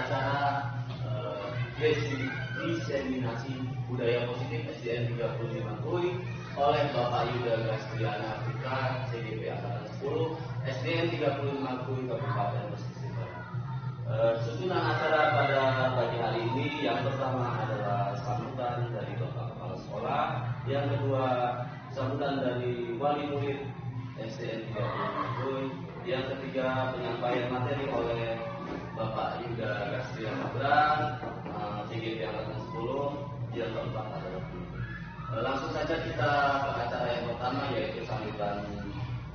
acara diseminasi budaya positif SDN 35 Kui oleh Bapak Yuda Gastriana Putra CGP Angkatan 10 SDN 35 Kui Kabupaten Pesisir Barat. Susunan acara pada pagi hari ini yang pertama adalah sambutan dari Bapak Kepala Sekolah, yang kedua sambutan dari wali murid SDN 35 Kui, yang ketiga penyampaian materi oleh Bapak Yuda Gastriana Putra CGP Angkatan 10, yang keempat adalah langsung saja kita ke acara yang pertama, yaitu sambutan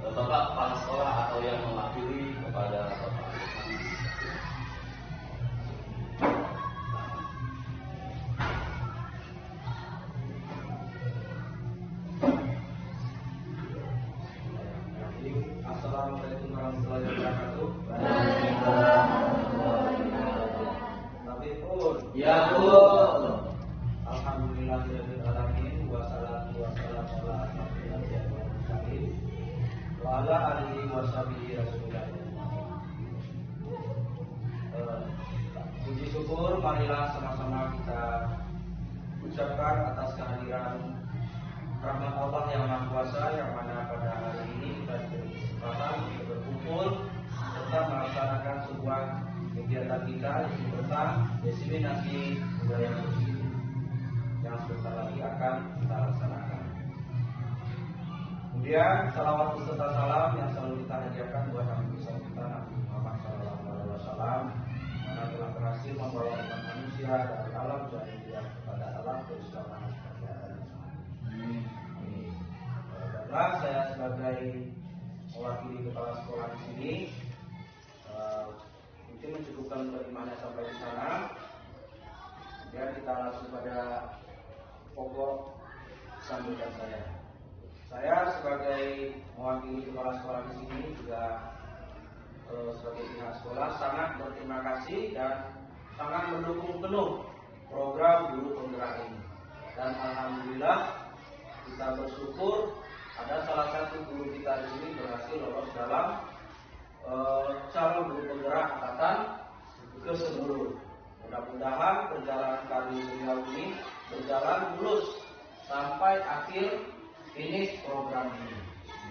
Bapak Kepala Sekolah atau yang mewakili kepada Bapak. Assalamualaikum warahmatullahi wabarakatuh. Tapi pun Ya Bu. Alhamdulillahirabbil alamin wassalatu wassalamu ala asyrofil anbiya'i wal mursalin wa ala alihi washabihi rasulillah. Puji syukur marilah sama-sama kita ucapkan atas kehadiran rahmat Allah yang Maha Kuasa, yang mana pada hari ini kita diberi kesempatan untuk berkumpul serta melaksanakan sebuah kegiatan kita tentang diseminasi budaya positif yang sebentar lagi akan kita laksanakan. Kemudian salawat beserta salam yang selalu kita hadiahkan buat Nabi besar kita Nabi Muhammad SAW, mana telah berhasil membawa umat manusia dari alam jahiliyah kepada alam keislaman seperti ada di sana. Dan saya sebagai mewakili kepala sekolah di sini, mungkin mencukupkan terimanya sampai di sana. Kemudian kita langsung pada pokok sambutan saya. Saya sebagai mewakili kepala sekolah di sini juga sebagai pihak sekolah sangat berterima kasih dan sangat mendukung penuh program guru penggerak ini. Dan alhamdulillah kita bersyukur ada salah satu guru kita di sini berhasil lolos dalam calon guru penggerak angkatan ke-10. Mudah-mudahan perjalanan karir beliau ini berjalan mulus sampai akhir finish program ini.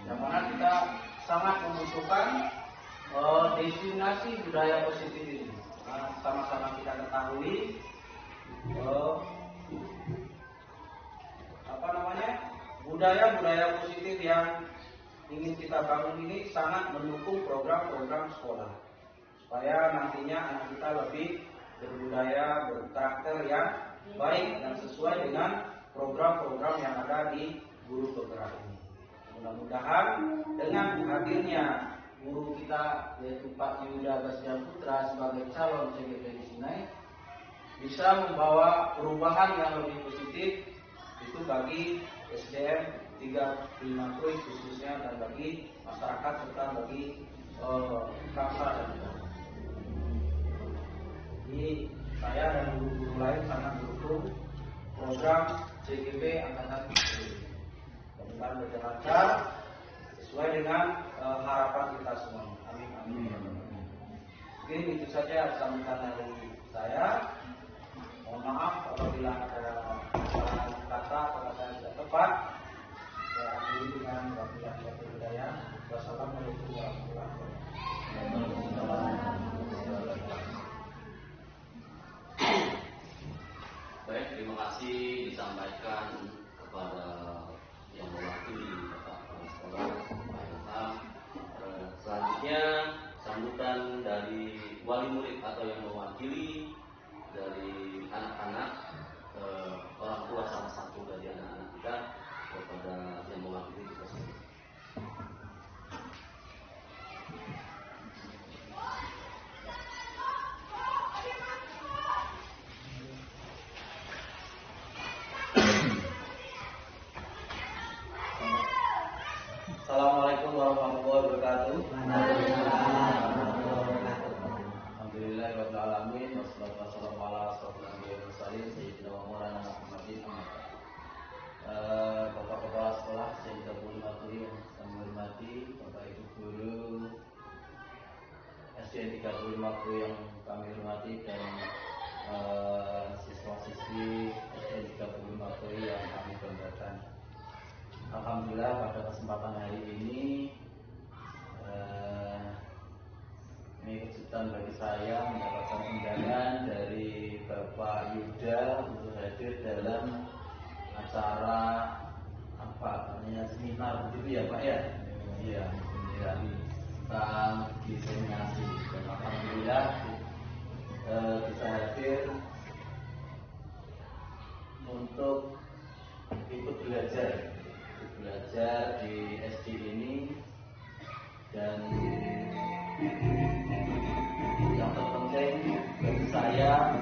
Yang mana kita sangat membutuhkan destinasi budaya positif ini. Sama-sama kita ketahui budaya positif yang ingin kita bangun ini sangat mendukung program-program sekolah, supaya nantinya anak kita lebih berbudaya, berkarakter yang baik dan sesuai dengan program-program yang ada di guru penggerak ini. Mudah-mudahan dengan hadirnya guru kita yaitu Pak Yuda Gastriana Putra sebagai calon CGP di sini bisa membawa perubahan yang lebih positif itu bagi SDN 35 Kui khususnya, dan bagi masyarakat serta bagi bangsa dan negara. Jadi saya dan guru-guru lain sangat mendukung program CGP Angkatan 10. Mudah-mudahan berjalan lancar sesuai dengan harapan kita semua. Amin amin. Mungkin itu saja sambutan dari saya. Mohon maaf apabila ada kesalahan kata atau kata yang tidak tepat. Saya akhiri dengan wabillahi hidayah. Wassalamualaikum warahmatullahi wabarakatuh. Baik, terima kasih disampaikan kepada yang mewakili Bapak Kepala Sekolah Pak Ilham. Selanjutnya sambutan dari wali murid atau yang mewakili dari anak-anak, orang tua salah satu dari anak-anak kita kepada yang mewakili kita sendiri. Assalamualaikum warahmatullahi wabarakatuh. Alhamdulillahirabbil alamin wassalatu wassalamu ala asyrofil anbiya'i wal mursalin sayyidina wa maulana Muhammadin. Bapak Kepala Sekolah yang saya hormati, yang saya hormati Bapak Ibu guru SDN 35 yang kami hormati dan siswa-siswi SDN 35 yang kami banggakan. Alhamdulillah pada kesempatan hari ini kejutan bagi saya mendapatkan undangan dari Bapak Yuda untuk hadir dalam acara seminar begitu ya Pak ya? Iya, tentang diseminasi. Dan alhamdulillah bisa hadir untuk ikut belajar di SD ini, dan yang terpenting bagi saya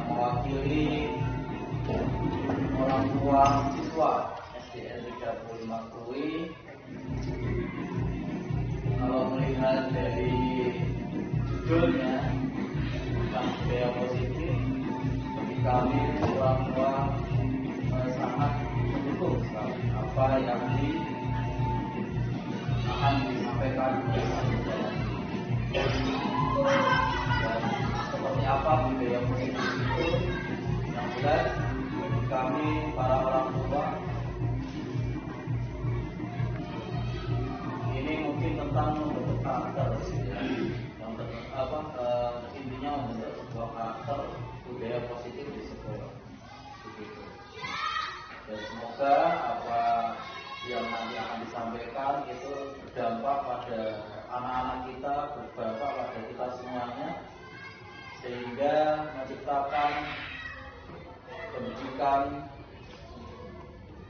mewakili orang tua siswa SDN 35 Krui. Kalau melihat dari judulnya tentang budaya positif, bagi kami orang tua sangat mendukung apa yang akan disampaikan oleh saya. Dan seperti apa budaya positif itu, yang jelas bagi kami para orang tua ini mungkin tentang membentuk karakter, intinya membentuk sebuah karakter budaya positif di sekolah. Begitu. Dan semoga apa yang nanti akan disampaikan itu berdampak pada anak-anak kita, berdampak pada kita semuanya, sehingga menciptakan pendidikan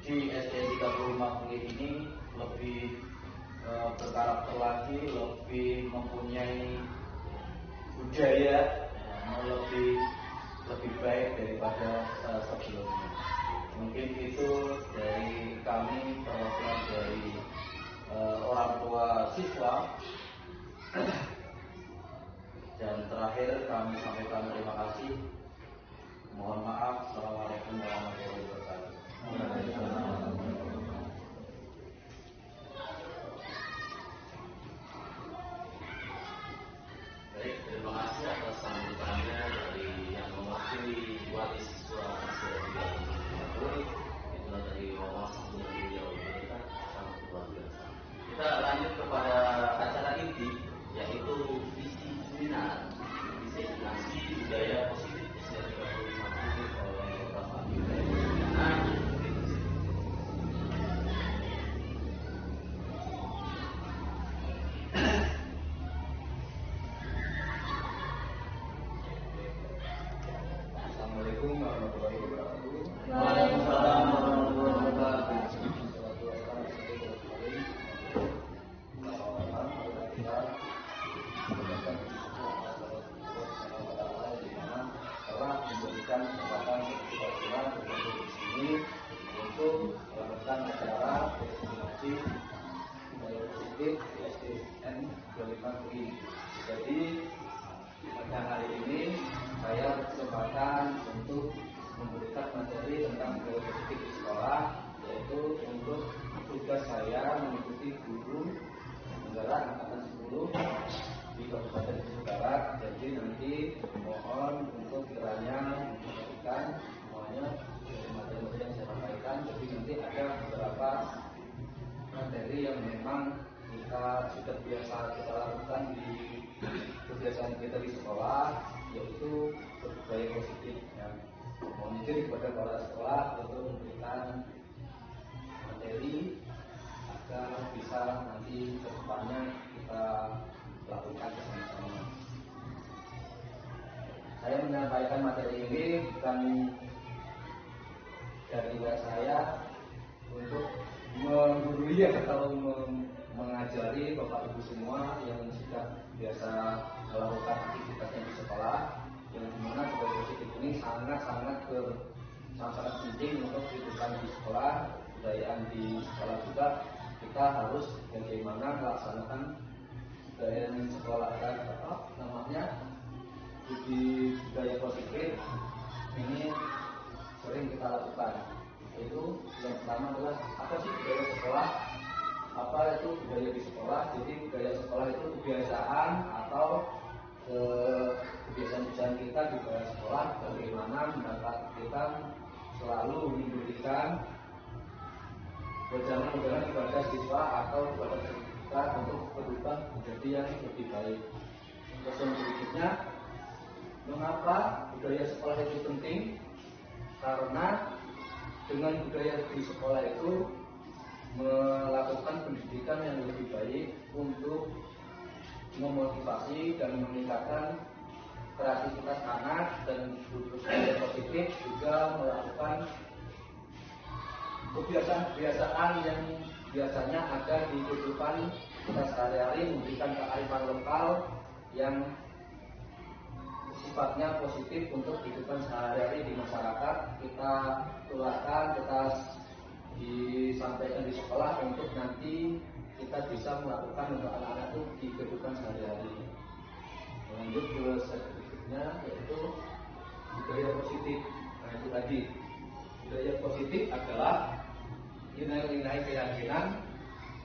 di SDN 35 Krui ini lebih berkarakter lagi, lebih mempunyai budaya lebih baik daripada sebelumnya. Mungkin itu dari kami, perwakilan dari orang tua siswa. Dan terakhir kami sampaikan terima kasih. Mohon maaf. Assalamualaikum warahmatullahi wabarakatuh. Baik, terima kasih atas sambutannya dari yang mewakili wali siswa SDN 35 Krui. Itulah dari wawasan dan beliau kita sangat luar biasa. Kita lanjut kepada acara inti, yaitu visi seminar diseminasi budaya positif SDN 35 Krui oleh Bapak Yuda. Assalamualaikum warahmatullahi wabarakatuh. Waalaikumsalam warahmatullahi wabarakatuh. Telah memberikan kesempatan kepada kita di sini untuk melakukan acara diseminasi budaya positif di SDN 35 Krui. Jadi pada hari ini saya berkesempatan untuk memberikan materi tentang budaya positif di sekolah, yaitu untuk tugas saya mengikuti guru penggerak angkatan 10 di Kabupaten Gresik Barat. Jadi nanti mohon untuk kiranya memperhatikan semuanya dari materi yang saya sampaikan. Jadi nanti ada beberapa materi yang memang kita sudah biasa kita lakukan di kebiasaan kita di sekolah, yaitu budaya positif. Mohon izin kepada kepala sekolah untuk memberikan materi agar bisa nanti ke depannya kita lakukan bersama-sama. Saya menyampaikan materi ini bukan dari saya untuk menggurui atau mengajari Bapak Ibu semua yang sudah biasa melakukan aktivitasnya di sekolah, yang dimana budaya positif ini sangat-sangat penting untuk kehidupan di sekolah, budayaan di sekolah juga. Kita harus bagaimana melaksanakan budaya di sekolah dan budaya positif ini sering kita lakukan. Yaitu yang pertama adalah apa sih budaya sekolah? apa itu budaya di sekolah. Jadi budaya sekolah itu kebiasaan atau kebiasaan-kebiasaan kita di dalam sekolah, bagaimana kita selalu memberikan wejangan-wejangan kepada siswa atau kepada kita untuk berubah menjadi yang lebih baik. Terus berikutnya, mengapa budaya sekolah itu penting? Karena dengan budaya di sekolah itu melakukan pendidikan yang lebih baik untuk memotivasi dan meningkatkan kreativitas anak, dan budaya positif juga melakukan kebiasaan-kebiasaan yang biasanya ada di kehidupan kita sehari-hari, memberikan kearifan lokal yang sifatnya positif untuk kehidupan sehari-hari di masyarakat. Kita tularkan, kita disampaikan di sekolah untuk nanti kita bisa melakukan untuk anak-anak itu di kehidupan sehari-hari. Lanjut ke slide berikutnya, yaitu budaya positif. Nah, itu tadi budaya positif adalah nilai-nilai keyakinan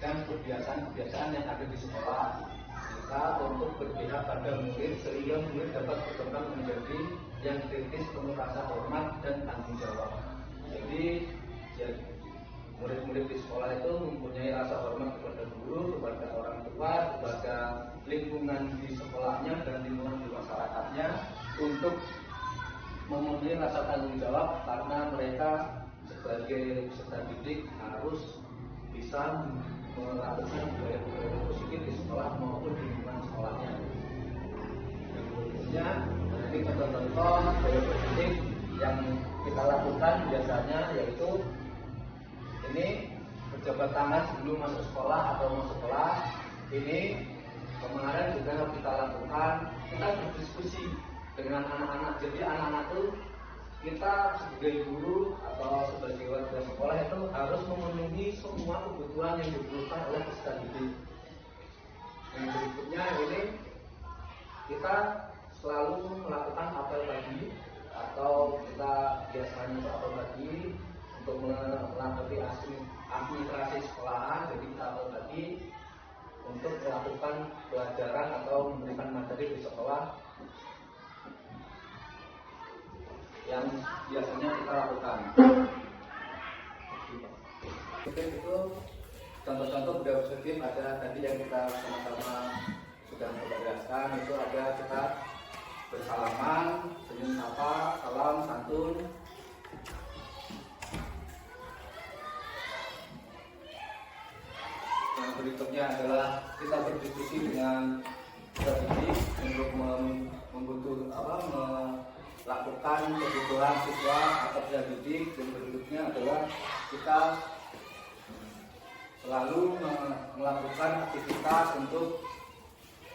dan kebiasaan-kebiasaan yang ada di sekolah kita untuk berpihak pada murid sehingga murid dapat berkembang menjadi yang kritis, penuh rasa hormat dan tanggung jawab. Jadi murid-murid di sekolah itu mempunyai rasa hormat kepada guru, kepada orang tua, kepada lingkungan di sekolahnya dan lingkungan di masyarakatnya, untuk memenuhi rasa tanggung jawab karena mereka sebagai peserta didik harus bisa melakukan budaya-budaya positif di sekolah maupun di lingkungan sekolahnya. Dan berikutnya, ini contoh-contoh budaya positif yang kita lakukan biasanya yaitu ini berjabat tangan sebelum masuk sekolah atau masuk kelas. Ini kemarin juga kita lakukan, kita berdiskusi dengan anak-anak. Jadi anak-anak itu kita sebagai guru atau sebagai warga sekolah itu harus memenuhi semua kebutuhan yang dibutuhkan oleh peserta didik. Yang berikutnya ini kita selalu melakukan apel pagi, atau kita biasanya apel pagi untuk melengkapi administrasi sekolahan. Jadi kita apel pagi untuk melakukan pelajaran atau memberikan materi di sekolah yang biasanya kita lakukan. Itu contoh-contoh budaya positif ada tadi yang kita sama-sama sudah jelaskan. Itu ada kita bersalaman, senyum sapa, salam, santun. Yang berikutnya adalah kita berdiskusi dengan didik untuk melakukan kebutuhan siswa atau peserta didik. Dan berikutnya adalah kita selalu melakukan aktivitas untuk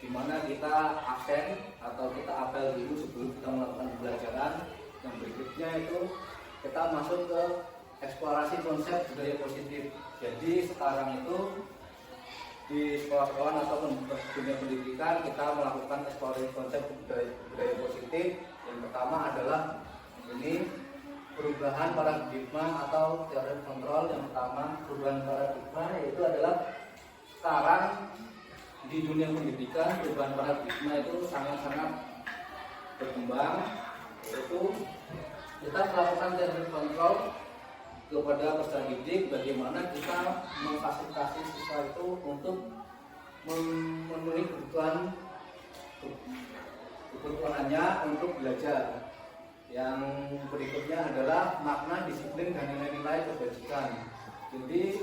dimana kita absen atau kita apel dulu sebelum kita melakukan pembelajaran. Yang berikutnya itu kita masuk ke eksplorasi konsep budaya positif. Jadi sekarang itu di sekolah-sekolah ataupun dunia pendidikan kita melakukan eksplorasi konsep budaya positif. Yang pertama adalah ini perubahan paradigma atau teori kontrol. Yang pertama perubahan paradigma yaitu adalah sekarang di dunia pendidikan perubahan paradigma itu sangat-sangat berkembang, yaitu kita melakukan teori kontrol kepada peserta didik, bagaimana kita memfasilitasi siswa itu untuk memenuhi kebutuhannya untuk belajar. Yang berikutnya adalah makna, disiplin, dan nilai-nilai kebajikan. Jadi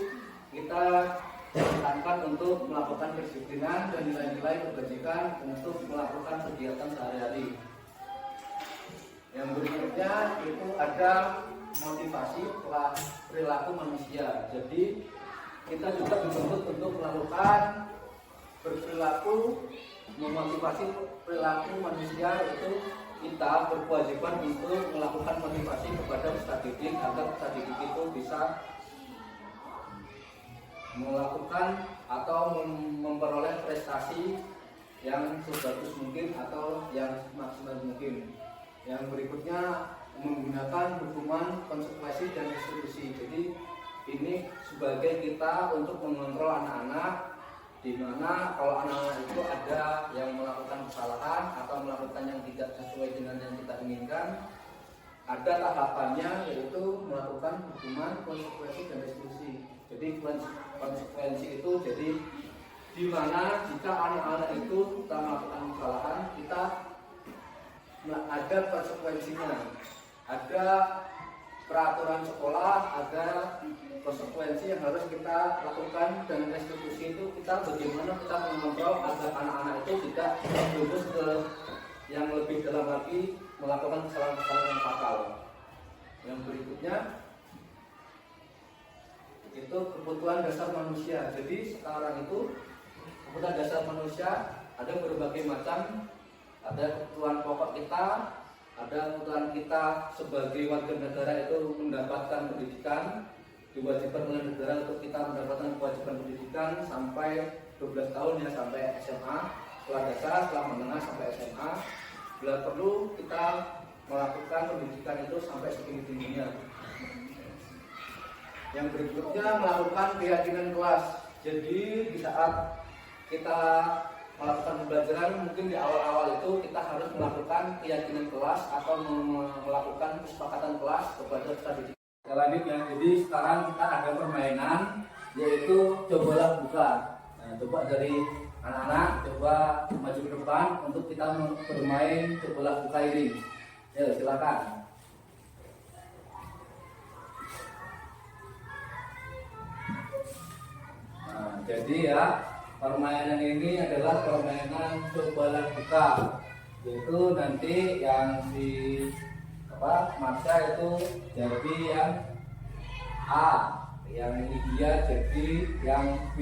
kita ditekankan untuk melakukan kedisiplinan dan nilai-nilai kebajikan untuk melakukan kegiatan sehari-hari. Yang berikutnya itu ada motivasi perilaku manusia. Jadi kita juga dituntut untuk melakukan berperilaku, memotivasi perilaku manusia, yaitu kita berkewajiban untuk melakukan motivasi kepada peserta didik agar peserta didik itu bisa melakukan atau memperoleh prestasi yang sebagus mungkin atau yang maksimal mungkin. Yang berikutnya menggunakan hukuman, konsekuensi, dan restitusi. Jadi ini sebagai kita untuk mengontrol anak-anak, di mana kalau anak-anak itu ada yang melakukan kesalahan atau melakukan yang tidak sesuai dengan yang kita inginkan, ada tahapannya, yaitu melakukan hukuman, konsekuensi, dan restitusi. Jadi konsekuensi itu jadi di mana jika anak-anak itu kita melakukan kesalahan, kita ada konsekuensinya, ada peraturan sekolah, ada konsekuensi yang harus kita lakukan, dan restitusi itu kita bagaimana kita mengontrol agar anak-anak itu tidak terjerumus ke yang lebih dalam lagi melakukan kesalahan-kesalahan yang fatal. Yang berikutnya itu kebutuhan dasar manusia. Jadi sekarang itu kebutuhan dasar manusia ada berbagai macam. Ada kebutuhan pokok kita, ada kebutuhan kita sebagai warga negara itu mendapatkan pendidikan, diwajibkan oleh negara untuk kita mendapatkan kewajiban pendidikan sampai 12 tahun ya, sampai SMA, setelah dasar, setelah menengah sampai SMA. Bila perlu kita melakukan pendidikan itu sampai setinggi-tingginya. Yang berikutnya melakukan keyakinan kelas. Jadi di saat kita melakukan pembelajaran, mungkin di awal-awal itu kita harus melakukan keyakinan kelas atau melakukan kesepakatan kelas kepada peserta didik. Selanjutnya, jadi sekarang kita ada permainan, yaitu cobalah buka. Nah, coba dari anak-anak coba maju ke depan untuk kita bermain cobalah buka ini. Ya, silakan. Nah, jadi ya, permainan ini adalah permainan cobalah buka, yaitu nanti yang di Marsha itu jadi yang A, yang ini dia jadi yang B.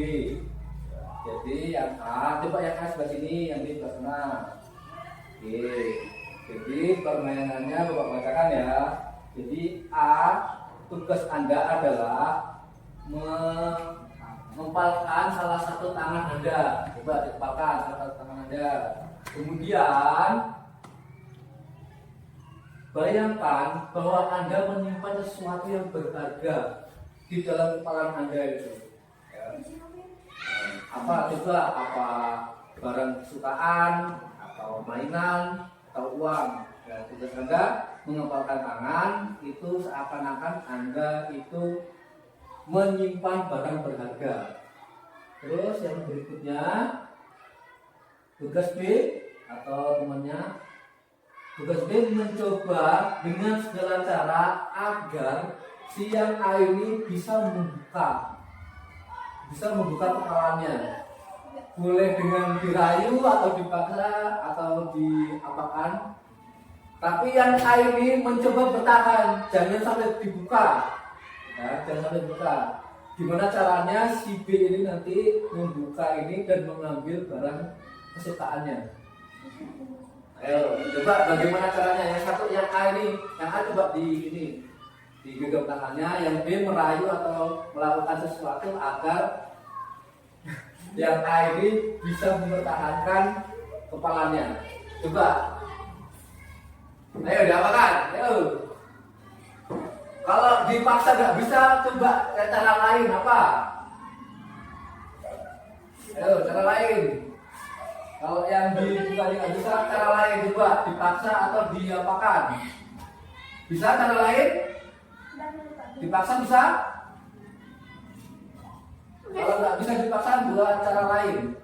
Jadi yang A, coba yang A sebelah sini, yang B sebelah sana. Oke. Jadi permainannya Bapak bacakan ya. Jadi A, tugas Anda adalah mengepalkan salah satu tangan Anda. Coba dikepalkan salah satu tangan Anda. Kemudian bayangkan bahwa Anda menyimpan sesuatu yang berharga di dalam kepalan Anda itu. Ya. Apa coba? Apa barang kesukaan, atau mainan, atau uang? Ya, tugas Anda mengepalkan tangan itu seakan-akan Anda itu menyimpan barang berharga. Terus yang berikutnya tugas B atau temannya, tugas B mencoba dengan segala cara agar si yang A ini bisa membuka kepalanya. Boleh dengan dirayu atau dipaksa atau diapakan. Tapi yang A ini mencoba bertahan, jangan sampai dibuka. Ya, jangan sampai buka. Gimana caranya si B ini nanti membuka ini dan mengambil barang kesukaannya? Ayo, coba bagaimana caranya? Yang satu, yang A ini, yang A coba digenggam tangannya, yang B merayu atau melakukan sesuatu agar yang A ini bisa mempertahankan kepalanya. Coba, ayo diapakan? Ayo. Kalau dipaksa nggak bisa, coba cara lain apa? Ayo, cara lain. Kalau yang dibuka nggak bisa, cara lain coba dipaksa atau diapakan? Bisa cara lain? Dipaksa bisa? Kalau nggak bisa dipaksa, buat cara lain.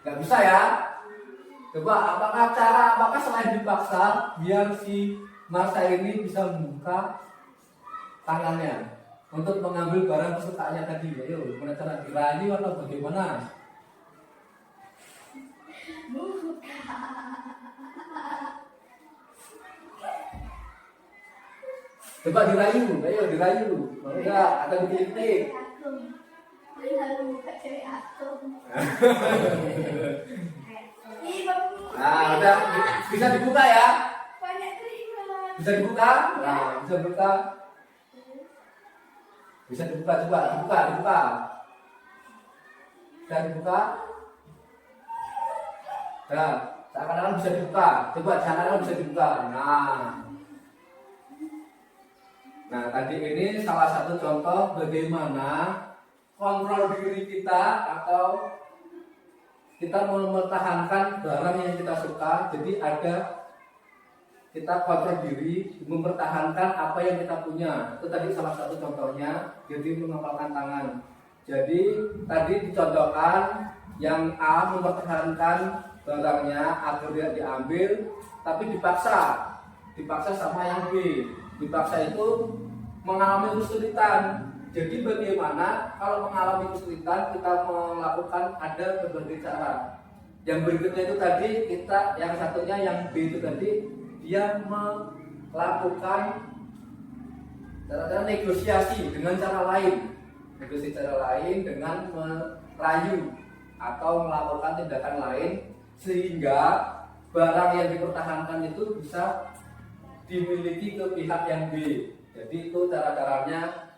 Nggak bisa ya? Coba apakah selain dipaksa biar si Marsha ini bisa membuka tangannya untuk mengambil barang kesukaannya tadi? Ayo, gimana cara dirayu atau bagaimana? Coba dirayu, ayo dirayu. Enggak, atau dititik. Nah, udah bisa dibuka ya? Bisa dibuka? Nah, bisa dibuka. Bisa dibuka, coba dibuka. Bisa dibuka. Nah, seakan-akan bisa dibuka. Coba seakan-akan bisa dibuka. Nah. Nah, tadi ini salah satu contoh bagaimana kontrol diri kita atau kita mempertahankan barang yang kita suka. Jadi ada kita kontrol diri, mempertahankan apa yang kita punya. Itu tadi salah satu contohnya. Jadi mengepalkan tangan. Jadi tadi dicontohkan yang A mempertahankan barangnya agar tidak diambil, tapi dipaksa sama yang B. Dipaksa itu mengalami kesulitan. Jadi bagaimana kalau mengalami kesulitan kita melakukan ada berbagai cara. Yang berikutnya itu tadi kita yang satunya yang B itu tadi dia melakukan cara-cara negosiasi dengan cara lain. Negosiasi cara lain dengan merayu atau melakukan tindakan lain sehingga barang yang dipertahankan itu bisa dimiliki ke pihak yang B. Jadi itu cara-caranya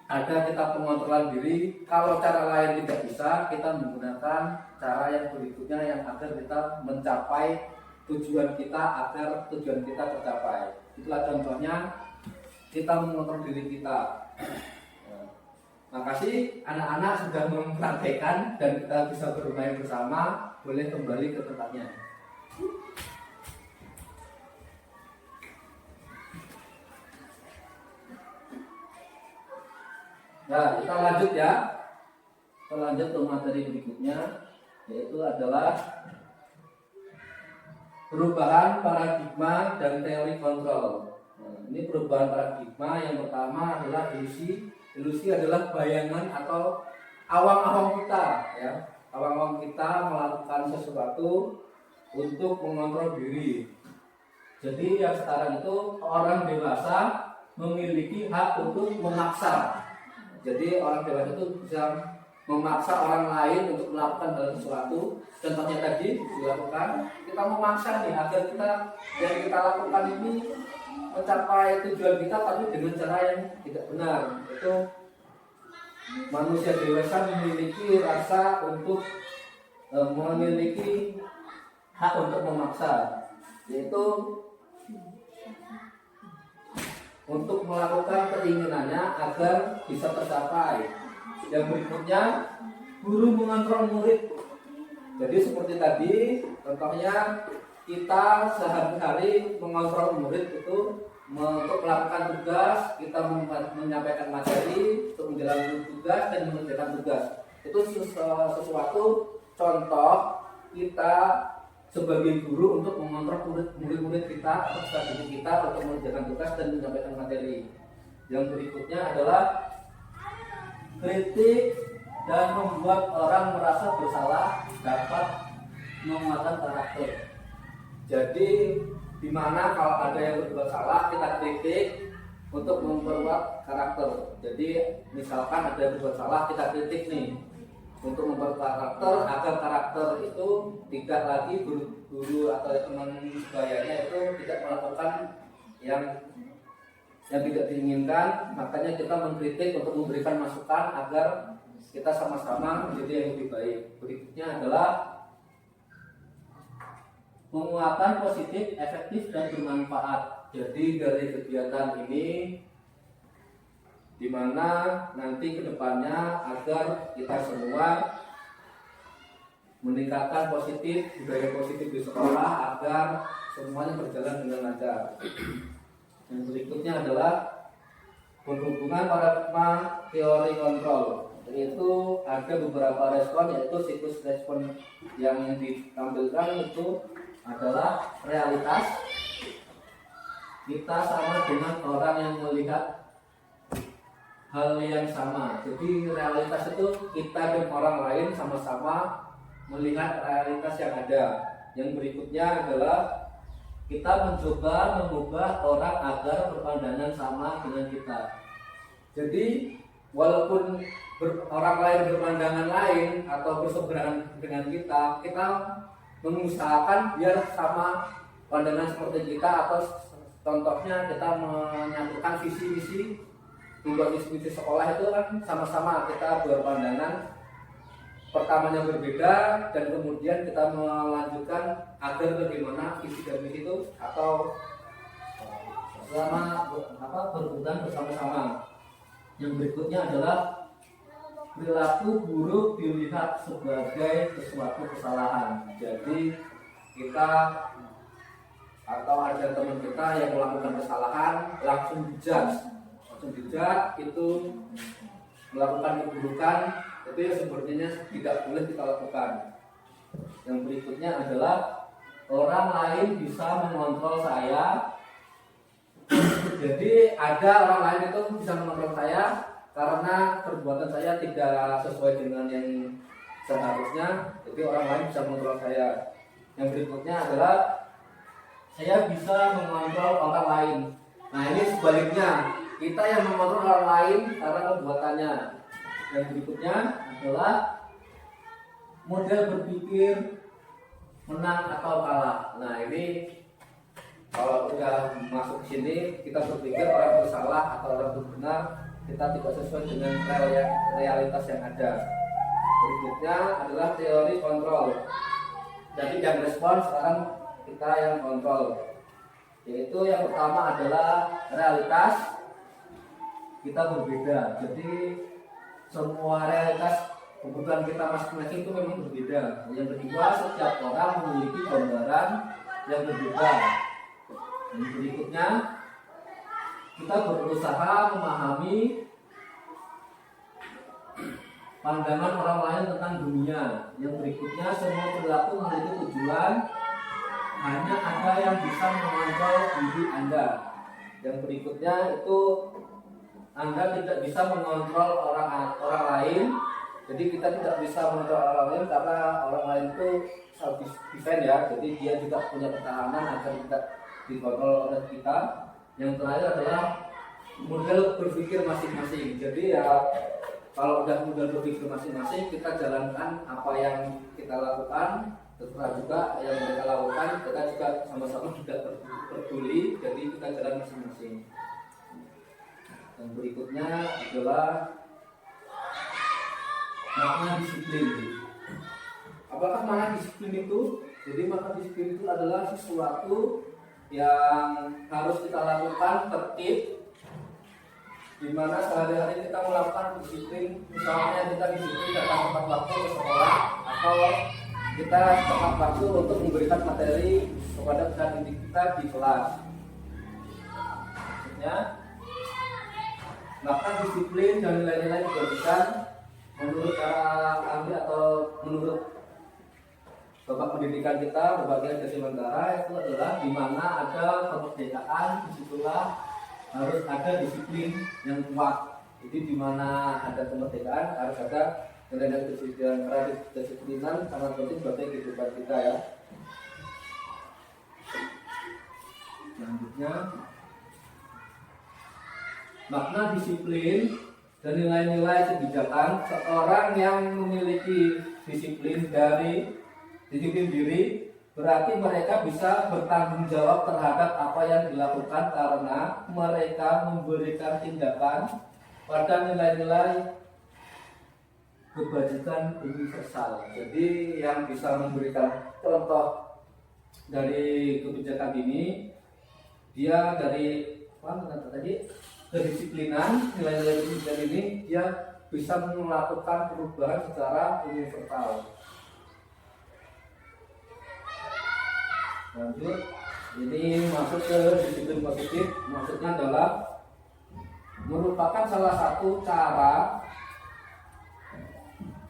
ada kita pengontrolan diri. Kalau cara lain tidak bisa, kita menggunakan cara yang berikutnya yang agar kita mencapai tujuan kita, agar tujuan kita tercapai. Itulah contohnya kita mengontrol diri kita. Makasih anak-anak sudah mempraktekkan dan kita bisa bermain bersama. Boleh kembali ke tempatnya. Nah, kita lanjut ya. Kita lanjut ke materi berikutnya, yaitu adalah perubahan paradigma dan teori kontrol. Nah, ini perubahan paradigma yang pertama adalah ilusi. Ilusi adalah bayangan atau awang-awang kita, ya. Awang-awang kita melakukan sesuatu untuk mengontrol diri. Jadi yang sekarang itu orang dewasa memiliki hak untuk memaksa. Jadi orang dewasa itu bisa memaksa orang lain untuk melakukan hal sesuatu. Contohnya tadi dilakukan, kita memaksa nih agar kita yang kita lakukan ini mencapai tujuan kita, tapi dengan cara yang tidak benar. Itu manusia dewasa memiliki rasa untuk memiliki hak untuk memaksa, yaitu untuk melakukan keinginannya agar bisa tercapai. Yang berikutnya, guru mengontrol murid. Jadi seperti tadi, contohnya kita sehari-hari mengontrol murid itu untuk melakukan tugas, kita menyampaikan materi, untuk menjalankan tugas dan mengerjakan tugas. Itu sesuatu contoh kita sebagai guru untuk mengontrol murid-murid kita atau peserta didik kita untuk mengerjakan tugas dan menyampaikan materi. Yang berikutnya adalah kritik dan membuat orang merasa bersalah dapat menguatkan karakter. Jadi di mana kalau ada yang berbuat salah kita kritik untuk memperkuat karakter. Jadi misalkan ada yang berbuat salah kita kritik nih untuk memperkuat karakter agar karakter itu tidak lagi guru atau teman sebayanya itu tidak melakukan yang tidak diinginkan. Makanya kita mengkritik untuk memberikan masukan agar kita sama-sama menjadi yang lebih baik. Berikutnya adalah penguatan positif, efektif dan bermanfaat. Jadi dari kegiatan ini dimana nanti kedepannya agar kita semua meningkatkan positif, budaya positif di sekolah agar semuanya berjalan dengan lancar. Yang berikutnya adalah penghubungan paradigma teori kontrol, yaitu ada beberapa respon, yaitu siklus respon yang ditampilkan itu adalah realitas. Kita sama dengan orang yang melihat hal yang sama. Jadi realitas itu kita dan orang lain sama-sama melihat realitas yang ada. Yang berikutnya adalah kita mencoba mengubah orang agar berpandangan sama dengan kita. Jadi walaupun orang lain berpandangan lain atau berseberangan dengan kita, kita mengusahakan biar sama pandangan seperti kita, atau contohnya kita menyatukan visi misi, membuat visi misi sekolah itu kan sama-sama kita berpandangan pertamanya berbeda dan kemudian kita melanjutkan agar bagaimana visi dan misi itu atau selama berhubungan bersama-sama. Yang berikutnya adalah perilaku buruk dilihat sebagai sesuatu kesalahan. Jadi kita atau ada teman kita yang melakukan kesalahan langsung dijat itu melakukan keburukan, itu yang sepertinya tidak boleh kita lakukan. Yang berikutnya adalah orang lain bisa mengontrol saya. Jadi ada orang lain itu bisa mengontrol saya karena perbuatan saya tidak sesuai dengan yang seharusnya, jadi orang lain bisa mengontrol saya. Yang berikutnya adalah saya bisa mengontrol orang lain. Nah ini sebaliknya, kita yang mengontrol orang lain karena perbuatannya. Yang berikutnya adalah model berpikir menang atau kalah. Nah ini kalau udah masuk ke sini kita berpikir orang itu salah atau orang itu benar, kita tidak sesuai dengan realitas yang ada. Berikutnya adalah teori kontrol. Jadi yang respon sekarang kita yang kontrol. Yaitu yang pertama adalah realitas kita berbeda. Jadi semua realitas kebutuhan kita masing-masing itu memang berbeda. Yang kedua, setiap orang memiliki gambaran yang berbeda. Yang berikutnya, kita berusaha memahami pandangan orang lain tentang dunia. Yang berikutnya, semua perilaku memiliki tujuan. Hanya ada yang bisa mengontrol diri Anda. Yang berikutnya itu Anda tidak bisa mengontrol orang lain. Jadi kita tidak bisa mengontrol orang lain karena orang lain itu self defense ya. Jadi dia juga punya pertahanan agar tidak dikontrol oleh kita. Yang terakhir adalah model berpikir masing-masing. Jadi ya kalau udah model berpikir masing-masing, kita jalankan apa yang kita lakukan, terserah juga yang mereka lakukan, kita juga sama-sama tidak peduli. Jadi kita jalan masing-masing. Yang berikutnya adalah makna disiplin. Apakah makna disiplin itu? Jadi makna disiplin itu adalah sesuatu yang harus kita lakukan tertib, di mana sehari-hari kita melakukan disiplin. Misalnya kita disiplin datang tepat waktu ke sekolah, atau kita tepat waktu untuk memberikan materi kepada peserta didik kita di kelas. Maksudnya, maka disiplin dan nilai-nilai diberikan menurut cara kami atau menurut Bapak Pendidikan kita, Bapak Kiai Haji Mandara, itu adalah di mana ada kemerdekaan, disitulah harus ada disiplin yang kuat. Jadi di mana ada kemerdekaan harus ada nilai-nilai disiplin. Kedisiplinan sangat penting bagi kehidupan kita ya. Selanjutnya, makna disiplin dan nilai-nilai kebijakan. Seorang yang memiliki disiplin diri berarti mereka bisa bertanggung jawab terhadap apa yang dilakukan karena mereka memberikan tindakan pada nilai-nilai kebajikan universal. Jadi yang bisa memberikan contoh dari kebijakan ini, dia dari kedisiplinan, nilai-nilai kebijakan ini dia bisa melakukan perubahan secara universal. Lanjut, ini masuk ke disiplin positif. Maksudnya adalah merupakan salah satu cara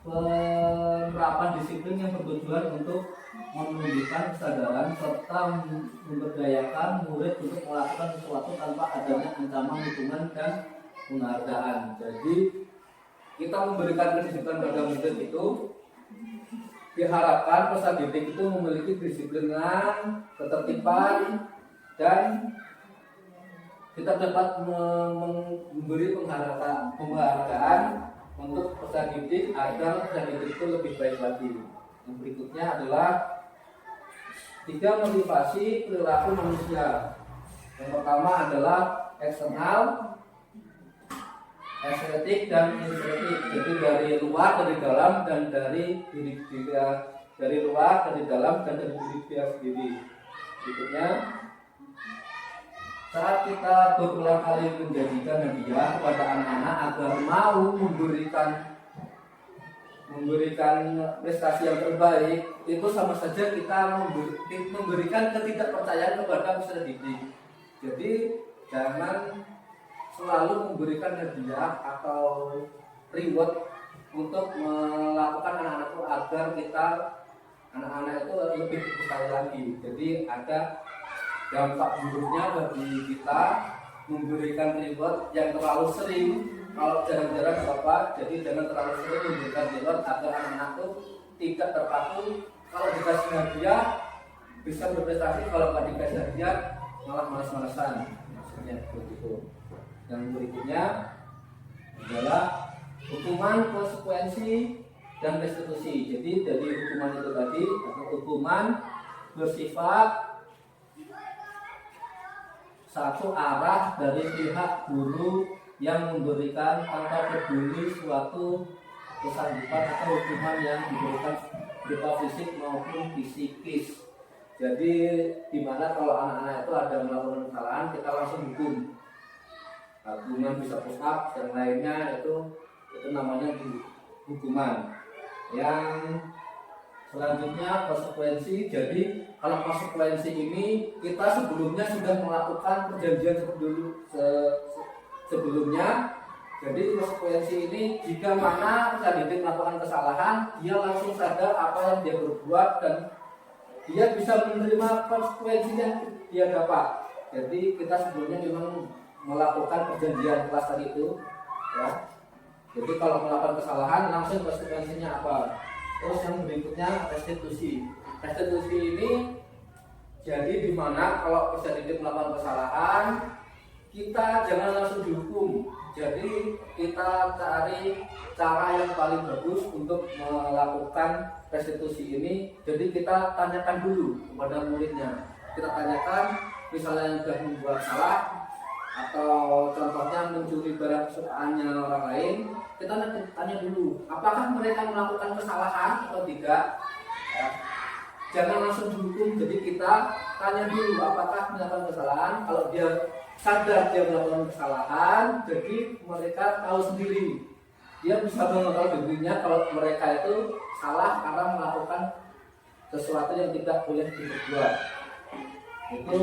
penerapan disiplin yang bertujuan untuk menunjukkan kesadaran serta memberdayakan murid untuk melakukan sesuatu tanpa adanya ancaman hukuman dan penghargaan. Jadi kita memberikan kedisiplinan pada murid itu diharapkan peserta didik itu memiliki kedisiplinan, ketertiban, dan kita dapat memberi penghargaan untuk peserta didik agar peserta didik itu lebih baik lagi. Yang berikutnya adalah 3 motivasi perilaku manusia. Yang pertama adalah eksternal, estetik dan estetik. Jadi dari luar, dari dalam, dan dari diri dia, dari luar, dari dalam, dan dari diri dia sendiri. Berikutnya, saat kita berulang kali menjanjikan hadiah kepada anak-anak agar mau memberikan prestasi yang terbaik, itu sama saja kita memberikan ketidakpercayaan kepada peserta didik. Jadi jangan selalu memberikan hadiah atau reward untuk melakukan anak-anak itu agar anak-anak itu lebih percaya lagi. Jadi ada dampak buruknya bagi kita memberikan reward yang terlalu sering. Kalau jarang-jarang apa, jadi jangan terlalu sering memberikan reward agar anak-anak itu tidak terpaku. Kalau dikasih hadiah bisa berprestasi, kalau nggak dikasih hadiah malah malas-malasan. Maksudnya begitu. Yang berikutnya adalah hukuman, konsekuensi, dan restitusi. Jadi dari hukuman itu tadi, hukuman bersifat satu arah dari pihak guru yang memberikan tanpa peduli suatu kesanggupan atau hukuman yang diberikan berupa fisik maupun psikis. Jadi dimana kalau anak-anak itu ada melakukan kesalahan, kita langsung hukum. Hukuman bisa push up dan lainnya itu namanya hukuman. Yang selanjutnya konsekuensi. Jadi kalau konsekuensi ini kita sebelumnya sudah melakukan perjanjian sebelumnya. Jadi konsekuensi ini jika mana peserta didik melakukan kesalahan, dia langsung sadar apa yang dia berbuat dan dia bisa menerima konsekuensi yang dia dapat. Jadi kita sebelumnya memang melakukan perjanjian kelas tadi itu, ya. Jadi kalau melakukan kesalahan langsung konsekuensinya apa? Terus yang berikutnya restitusi. Restitusi ini jadi dimana kalau peserta didik melakukan kesalahan, kita jangan langsung dihukum. Jadi kita cari cara yang paling bagus untuk melakukan restitusi ini. Jadi kita tanyakan dulu kepada muridnya. Kita tanyakan, misalnya yang sudah membuat salah atau contohnya mencuri barang kesukaannya orang lain, kita tanya dulu, apakah mereka melakukan kesalahan atau tidak. Ya. Jangan langsung dihukum. Jadi kita tanya dulu apakah melakukan kesalahan. Kalau dia sadar dia melakukan kesalahan, jadi mereka tahu sendiri. Dia bisa mengontrol dirinya kalau mereka itu salah karena melakukan sesuatu yang tidak boleh diperbuat. Itu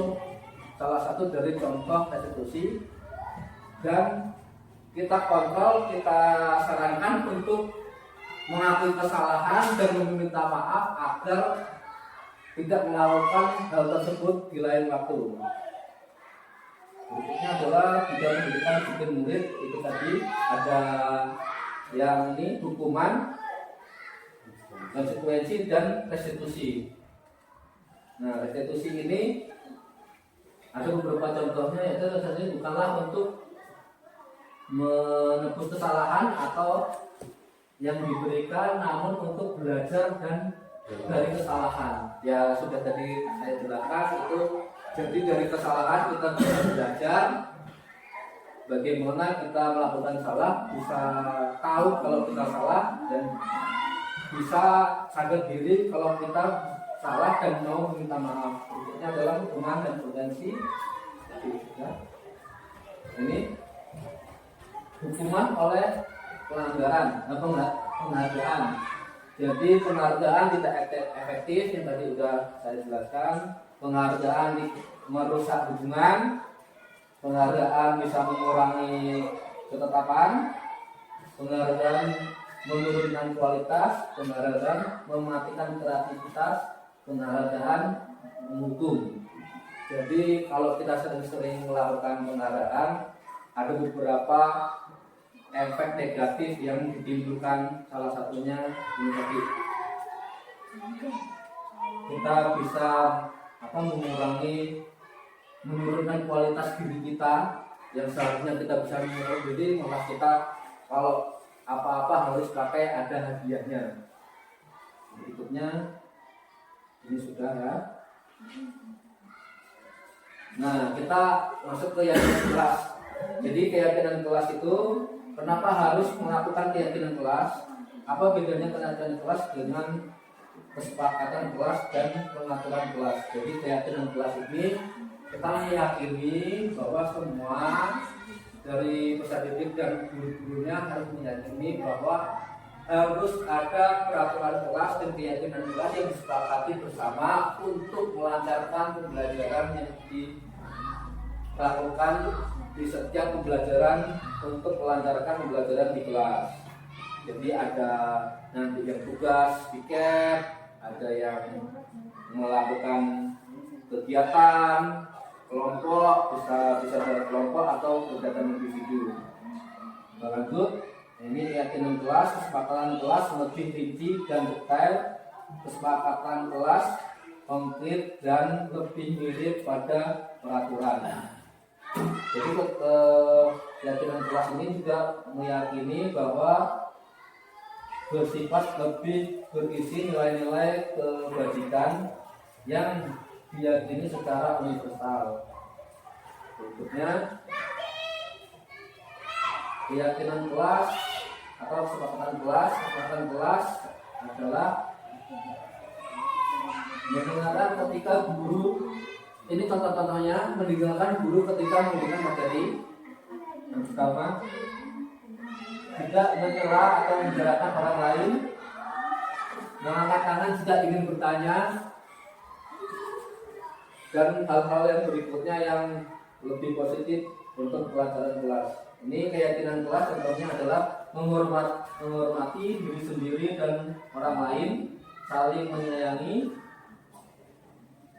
salah satu dari contoh restitusi. Dan kita kontrol, kita sarankan untuk mengakui kesalahan dan meminta maaf agar tidak melakukan hal tersebut di lain waktu. Berikutnya adalah juga memberikan disiplin murid. Itu tadi ada yang ini hukuman, konsekuensi, dan restitusi. Nah, restitusi ini ada beberapa contohnya, yaitu tadi bukanlah untuk menebus kesalahan atau yang diberikan, namun untuk belajar dan dari kesalahan. Ya sudah tadi saya jelaskan itu. Jadi dari kesalahan kita bisa belajar bagaimana kita melakukan salah, bisa tahu kalau kita salah dan bisa sadar diri kalau kita salah dan mau meminta maaf. Berikutnya adalah hukuman dan potensi. Ini hukuman oleh pelanggaran, penghargaan. Jadi penghargaan tidak efektif yang tadi sudah saya jelaskan. Penghargaan merusak hubungan, penghargaan bisa mengurangi ketetapan, penghargaan menurunkan kualitas, penghargaan mematikan kreativitas, penghargaan menghukum. Jadi kalau kita sering-sering melakukan penghargaan, ada beberapa efek negatif yang ditimbulkan. Salah satunya ini tadi, kita bisa menurunkan kualitas diri kita yang seharusnya kita bisa menurunkan diri, malah kita kalau apa-apa harus pakai ada hadiahnya. Berikutnya ini sudah ya. Nah, kita masuk ke keyakinan kelas. Jadi keyakinan kelas itu kenapa harus melakukan keyakinan kelas? Apa bedanya keyakinan kelas dengan kesepakatan kelas dan pengaturan kelas? Jadi keyakinan kelas ini kita meyakini bahwa semua dari peserta didik dan guru-gurunya harus meyakini bahwa harus ada peraturan kelas dan keyakinan kelas yang disepakati bersama untuk melancarkan pembelajaran yang dilakukan di setiap pembelajaran untuk melancarkan pembelajaran di kelas. Jadi ada nanti yang tugas piket, ada yang melakukan kegiatan kelompok, bisa dari kelompok atau kegiatan individu. Lanjut, ini keyakinan kelas, kesepakatan kelas lebih rinci dan detail, kesepakatan kelas konkret dan lebih mirip pada peraturan. Jadi keyakinan kelas ini juga meyakini bahwa bersifat lebih berisi nilai-nilai kebajikan yang diyakini secara universal. Berikutnya, keyakinan kelas atau kesepakatan kelas adalah mendengarkan ketika guru, ini contoh-contohnya, mendengarkan guru ketika memberikan materi. Yang pertama, tidak menyela atau menjarakan orang lain, mengangkat tangan jika ingin bertanya, dan hal-hal yang berikutnya yang lebih positif untuk pelajaran kelas. Ini keyakinan kelas contohnya adalah menghormati diri sendiri dan orang lain, saling menyayangi,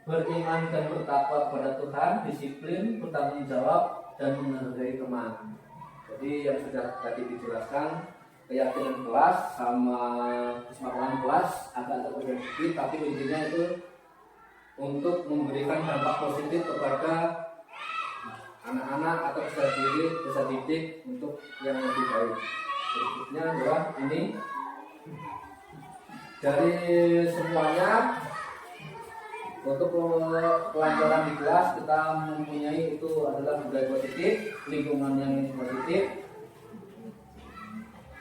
beriman dan bertakwa kepada Tuhan, disiplin, bertanggung jawab, dan menghargai teman. Jadi yang sudah tadi dijelaskan, keyakinan kelas sama kesepakatan kelas agak berbeda, tapi intinya itu untuk memberikan dampak positif kepada anak-anak atau peserta didik untuk yang lebih baik. Berikutnya adalah ini, dari semuanya untuk pelajaran di kelas kita mempunyai itu adalah budaya positif, lingkungan yang positif,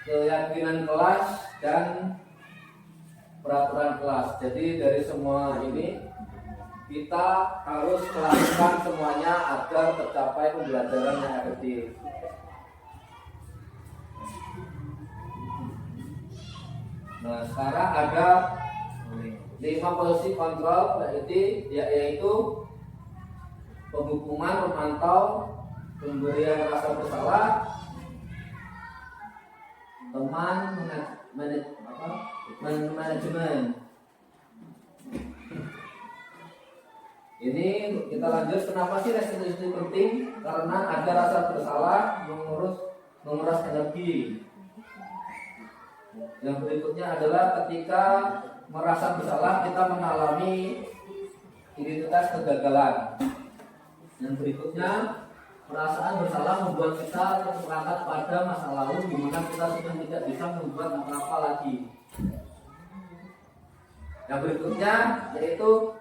keyakinan kelas, dan peraturan kelas. Jadi dari semua ini kita harus melakukan semuanya agar tercapai pembelajaran yang efektif. Nah, sekarang ada 5 posisi kontrol, yaitu penghukuman, memantau, pemberian rasa bersalah, teman, manajemen. Ini kita lanjut, kenapa sih restitusi penting? Karena ada rasa bersalah menguras energi. Yang berikutnya adalah ketika merasa bersalah kita mengalami identitas kegagalan. Yang berikutnya, perasaan bersalah membuat kita terperangkap pada masa lalu di mana kita sudah tidak bisa membuat apa-apa lagi. Yang berikutnya yaitu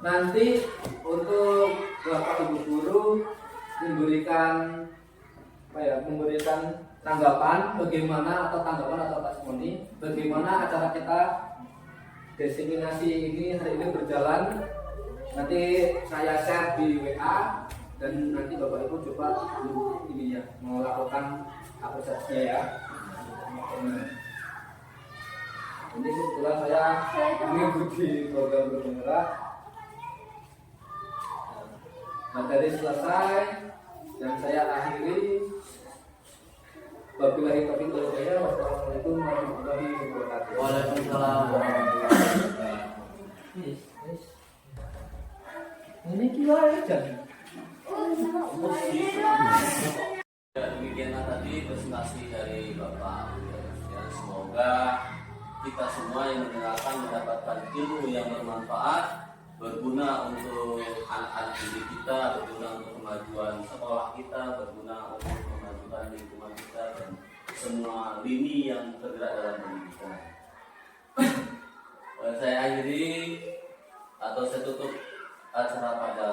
nanti untuk Bapak Ibu guru memberikan tanggapan bagaimana atau testimoni bagaimana acara kita diseminasi ini hari ini berjalan. Nanti saya share di WA dan nanti Bapak Ibu coba ini ya melakukan apresiasinya ya. Ini kebetulan saya mengikuti program bergerak. Materi selesai dan saya akhiri. Wabillahi taufiq wal hidayah. Wassalamualaikum warahmatullahi wabarakatuh. Waalaikumsalam warahmatullahi wabarakatuh. Ini gimana aja? Ya, demikianlah tadi presentasi dari Bapak. Ya, semoga kita semua yang mendengarkan mendapatkan ilmu yang bermanfaat, berguna untuk anak-anak didik kita, berguna untuk kemajuan sekolah kita, berguna untuk kemajuan lingkungan kita dan semua lini yang tergerak dalam pendidikan. Saya akhiri atau saya tutup acara pada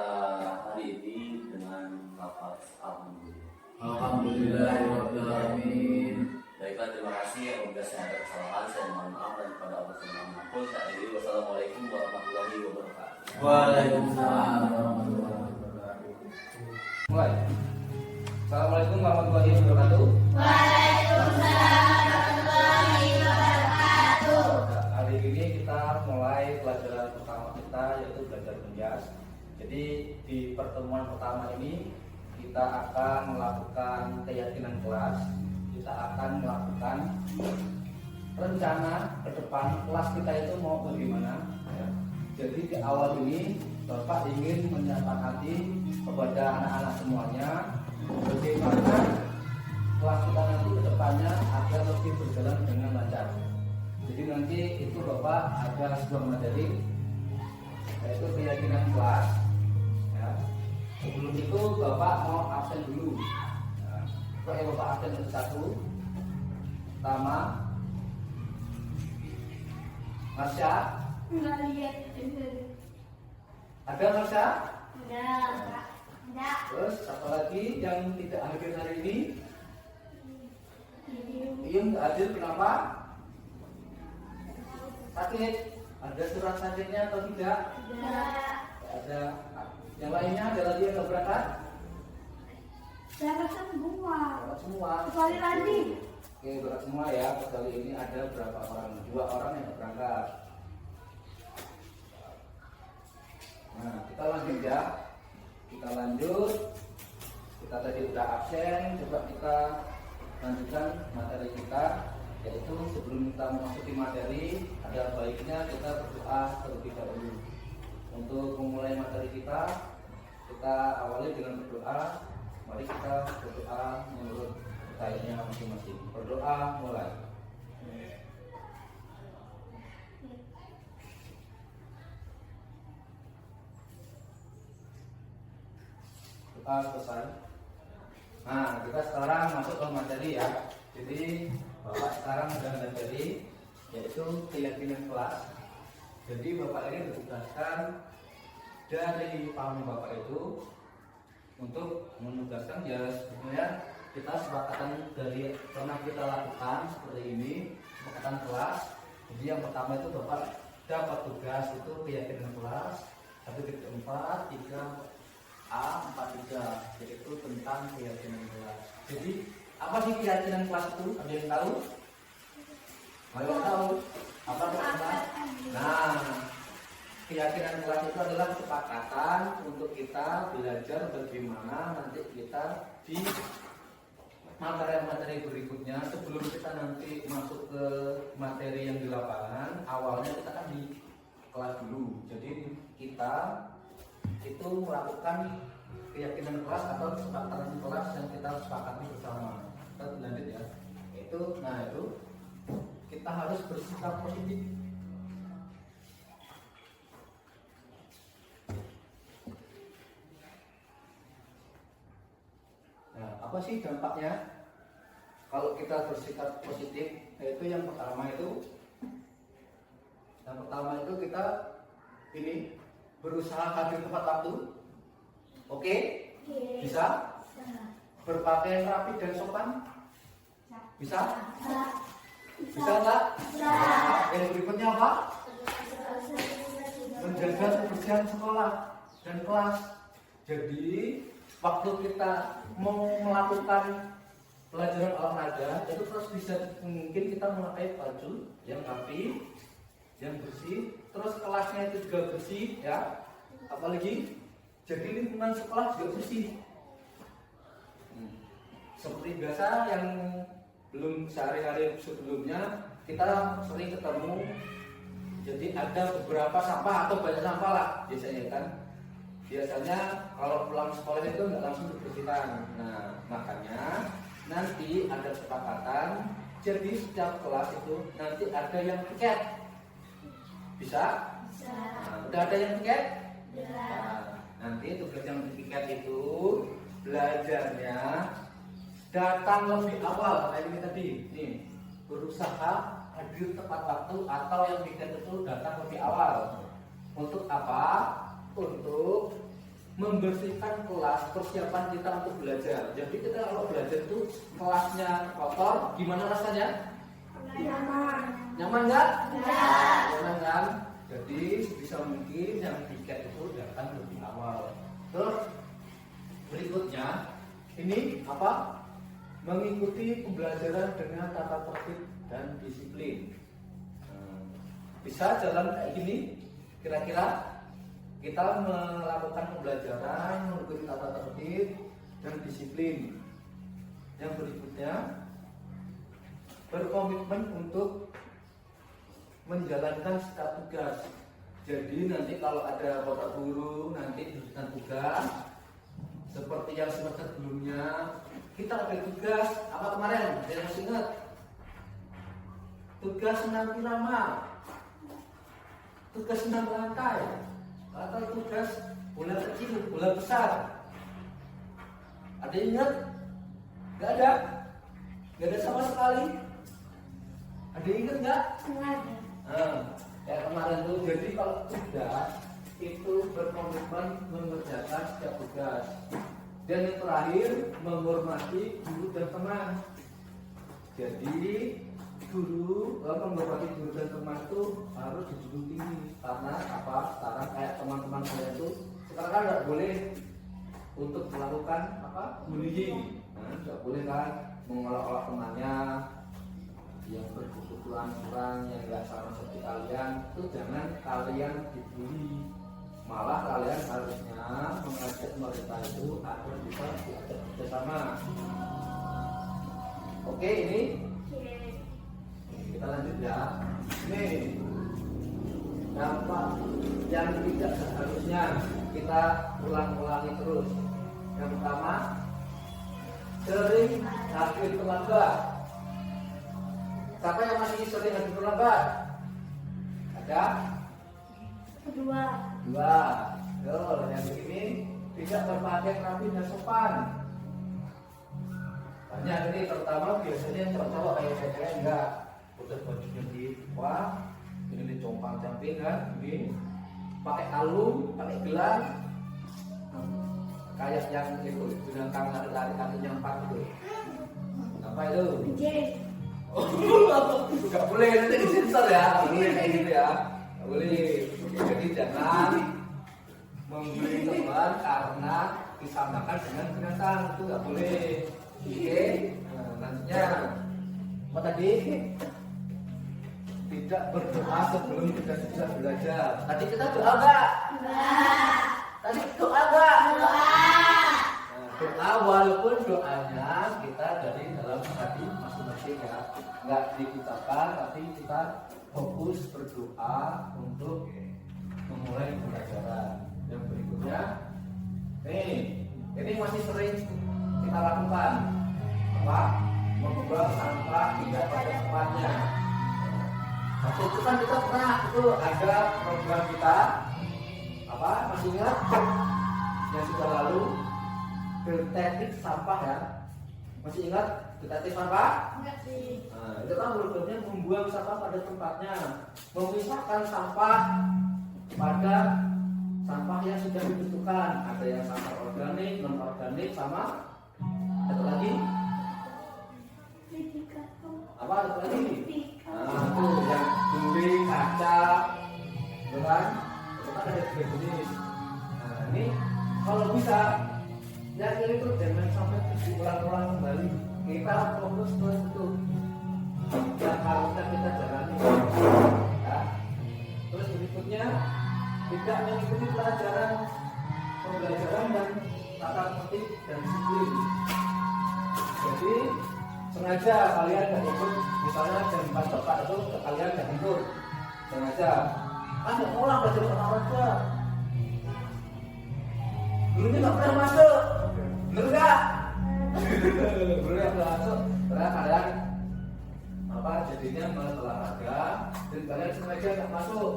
hari ini dengan lafaz alhamdulillah. Alhamdulillahirabbil alamin. Baik, ucapkan terima kasih. Apabila saya ada kesalahan, saya mohon maaf, dan kepada Allah Subhanahu wa taala. Wassalamualaikum warahmatullahi wabarakatuh. Waalaikumsalam warahmatullahi wabarakatuh. Mulai. Assalamualaikum warahmatullahi wabarakatuh. Hari ini kita mulai pelajaran pertama kita, yaitu belajar menjas. Jadi di pertemuan pertama ini kita akan melakukan keyakinan kelas. Kita akan melakukan rencana ke depan kelas kita itu mau bagaimana. Ya. Jadi di awal ini Bapak ingin menyepakati kepada anak-anak semuanya bagaimana kelas kita nanti ke depannya agar lebih berjalan dengan lancar. Jadi nanti itu Bapak ada sebuah materi, yaitu keyakinan kelas. Ya. Sebelum itu Bapak mau absen dulu. Ya. Bapak absen satu. Pertama, Marsha. Nggak lihat. Ada Marsha? Enggak. Terus satu lagi yang tidak hadir hari ini? Iyum nggak hadir, kenapa? Sakit. Ada surat sakitnya atau tidak? Enggak. Ada. Yang lainnya ada lagi yang nggak berangkat? Saya semua. Berat semua. Kecuali Randi. Oke, berat semua ya. Kali ini ada berapa orang? 2 orang yang nggak berangkat. Nah, kita lanjut ya. Kita lanjut. Kita tadi udah absen. Coba kita lanjutkan materi kita. Yaitu sebelum kita memasuki materi, ada baiknya kita berdoa terlebih dahulu. Untuk memulai materi kita awali dengan berdoa. Mari kita berdoa menurut kayaknya masing-masing. Berdoa mulai. Doa selesai. Nah, kita sekarang masuk ke materi ya. Jadi Bapak sekarang sudah materi, yaitu keyakinan kelas. Jadi Bapak ini ditugaskan dari paham Bapak itu untuk menugaskan ya sebenarnya kita sepakatan dari pernah kita lakukan seperti ini, sepakatan kelas. Jadi yang pertama itu Bapak dapat tugas itu keyakinan kelas 1.4 3A 43, yaitu tentang keyakinan kelas. Jadi apa sih keyakinan kelas itu? Ada yang tahu? Ada yang tahu? Apa maksudnya? Nah, keyakinan kelas itu adalah kesepakatan untuk kita belajar bagaimana nanti kita di materi-materi berikutnya. Sebelum kita nanti masuk ke materi yang di lapangan, awalnya kita kan di kelas dulu. Jadi kita itu melakukan keyakinan kelas atau kesepakatan kelas yang kita sepakati bersama. Kita lanjut ya. Itu kita harus bersikap positif. Nah, apa sih dampaknya kalau kita bersikap positif? Yaitu yang pertama itu kita ini berusaha hadir tepat waktu. Oke? Bisa? Berpakaian rapi dan sopan? Bisa? Bisa nggak? Yang berikutnya apa? Menjaga kebersihan sekolah dan kelas. Jadi waktu kita mau melakukan pelajaran olahraga itu terus bisa mungkin kita memakai baju yang rapi, yang bersih, terus kelasnya itu juga bersih ya. Apalagi jadi lingkungan sekolah juga bersih. Seperti biasa yang belum sehari-hari sebelumnya kita sering ketemu. Jadi ada beberapa sampah atau banyak sampah lah biasanya kan. Biasanya kalau pulang sekolah itu nggak langsung dibersihkan. Nah, makanya nanti ada kesepakatan. Jadi setiap kelas itu nanti ada yang piket. Bisa? Nah, udah ada yang piket? Nah, nanti tugas yang piket itu belajarnya datang lebih awal kayak ini tadi. Nih, berusaha hadir tepat waktu atau yang piket itu datang lebih awal. Untuk apa? Untuk membersihkan kelas, persiapan kita untuk belajar. Jadi kita kalau belajar itu kelasnya kotor, gimana rasanya? Nyaman. Nyaman nggak? Ya. Nyaman kan? Jadi bisa mungkin yang tiket itu datang lebih awal. Terus berikutnya ini apa? Mengikuti pembelajaran dengan tata tertib dan disiplin. Bisa jalan kayak gini? Kira-kira kita melakukan pembelajaran mengikuti tata tertib dan disiplin. Yang berikutnya berkomitmen untuk menjalankan setiap tugas. Jadi nanti kalau ada bapak guru nanti diberikan tugas seperti yang semester sebelumnya kita ada tugas apa kemarin? Saya masih ingat tugas menanti lama, tugas menanti lantai, atau tugas bola kecil, bola besar. Ada yang ingat? Gak ada? Gak ada sama sekali? Ada yang ingat nggak? Sengaja. Kayak kemarin tuh, jadi kalau tugas itu berkomitmen mengerjakan setiap tugas. Dan yang terakhir menghormati guru dan teman. Jadi guru, menghormati guru dan teman itu harus dijunjung tinggi. Karena apa? Sekarang kayak teman-teman kalian itu sekarang kan nggak boleh untuk melakukan apa? Bullying. Nggak boleh kan mengolok-olok temannya yang berkebutuhan kurang, yang nggak sama seperti kalian. Itu jangan kalian dibully. Malah kalian harusnya mengajak mereka itu agar bisa diajak bersama. Oke, ini kita lanjut ya. Ini dampak yang tidak seharusnya kita ulang-ulangi terus. Yang pertama, sering hadir terlambat. Siapa yang masih sering hadir terlambat? Ada? Kedua. Dua. Yang begini tidak berpakaian rapi dan sopan. Banyak ini terutama biasanya yang cowok-cowok kayak saya enggak. Udah bajunya di wah, ini dicompang-camping kan, ini pakai kalung, pakai gelang, kayak yang itu binatang lari kakinya 4 itu. Apa itu? Jadi. Gak boleh nanti disensor ya, gak boleh kayak gitu ya, gak boleh. Jadi jangan membeli teman karena disamakan dengan binatang, itu gak boleh. Oke, lanjutnya apa tadi? Tidak berdoa sebelum kita sudah belajar. Tadi kita doa nggak? Tadi doa nggak? Doa walaupun doanya kita dari dalam hati masing-masing ya, nggak diucapkan tapi kita fokus berdoa untuk memulai pembelajaran. Yang berikutnya, ini masih sering kita lakukan apa? Membuang sampah tidak pada tempatnya. Waktu itu kan kita pernah itu ada program kita apa? Masih ingat? Yang sudah lalu detektif sampah ya. Masih ingat detektif sampah? Enggak sih. Nah, itu kan programnya membuang sampah pada tempatnya, memisahkan sampah pada sampah yang sudah ditentukan. Ada yang sampah organik, non organik, sama satu lagi apa? Satu lagi? Nah, itu yang duri, kaca, bukan? Itu kan ada 3 jenis. Nah, ini kalau bisa yang ini tuh jangan sampai diulang-ulang kembali. Kita fokus ke itu yang harusnya kita jalani ya. Terus berikutnya tidak mengikuti pembelajaran dan tata tertib dan disiplin. Jadi sengaja kalian nggak ikut, misalnya jam 4 bapak itu kalian nggak ikut, sengaja kan nggak mau lah belajar sama aja. Gurunya nggak pernah masuk, bener nggak? Gurunya nggak pernah masuk, karena kalian apa jadinya malah olahraga dan kalian sengaja nggak masuk.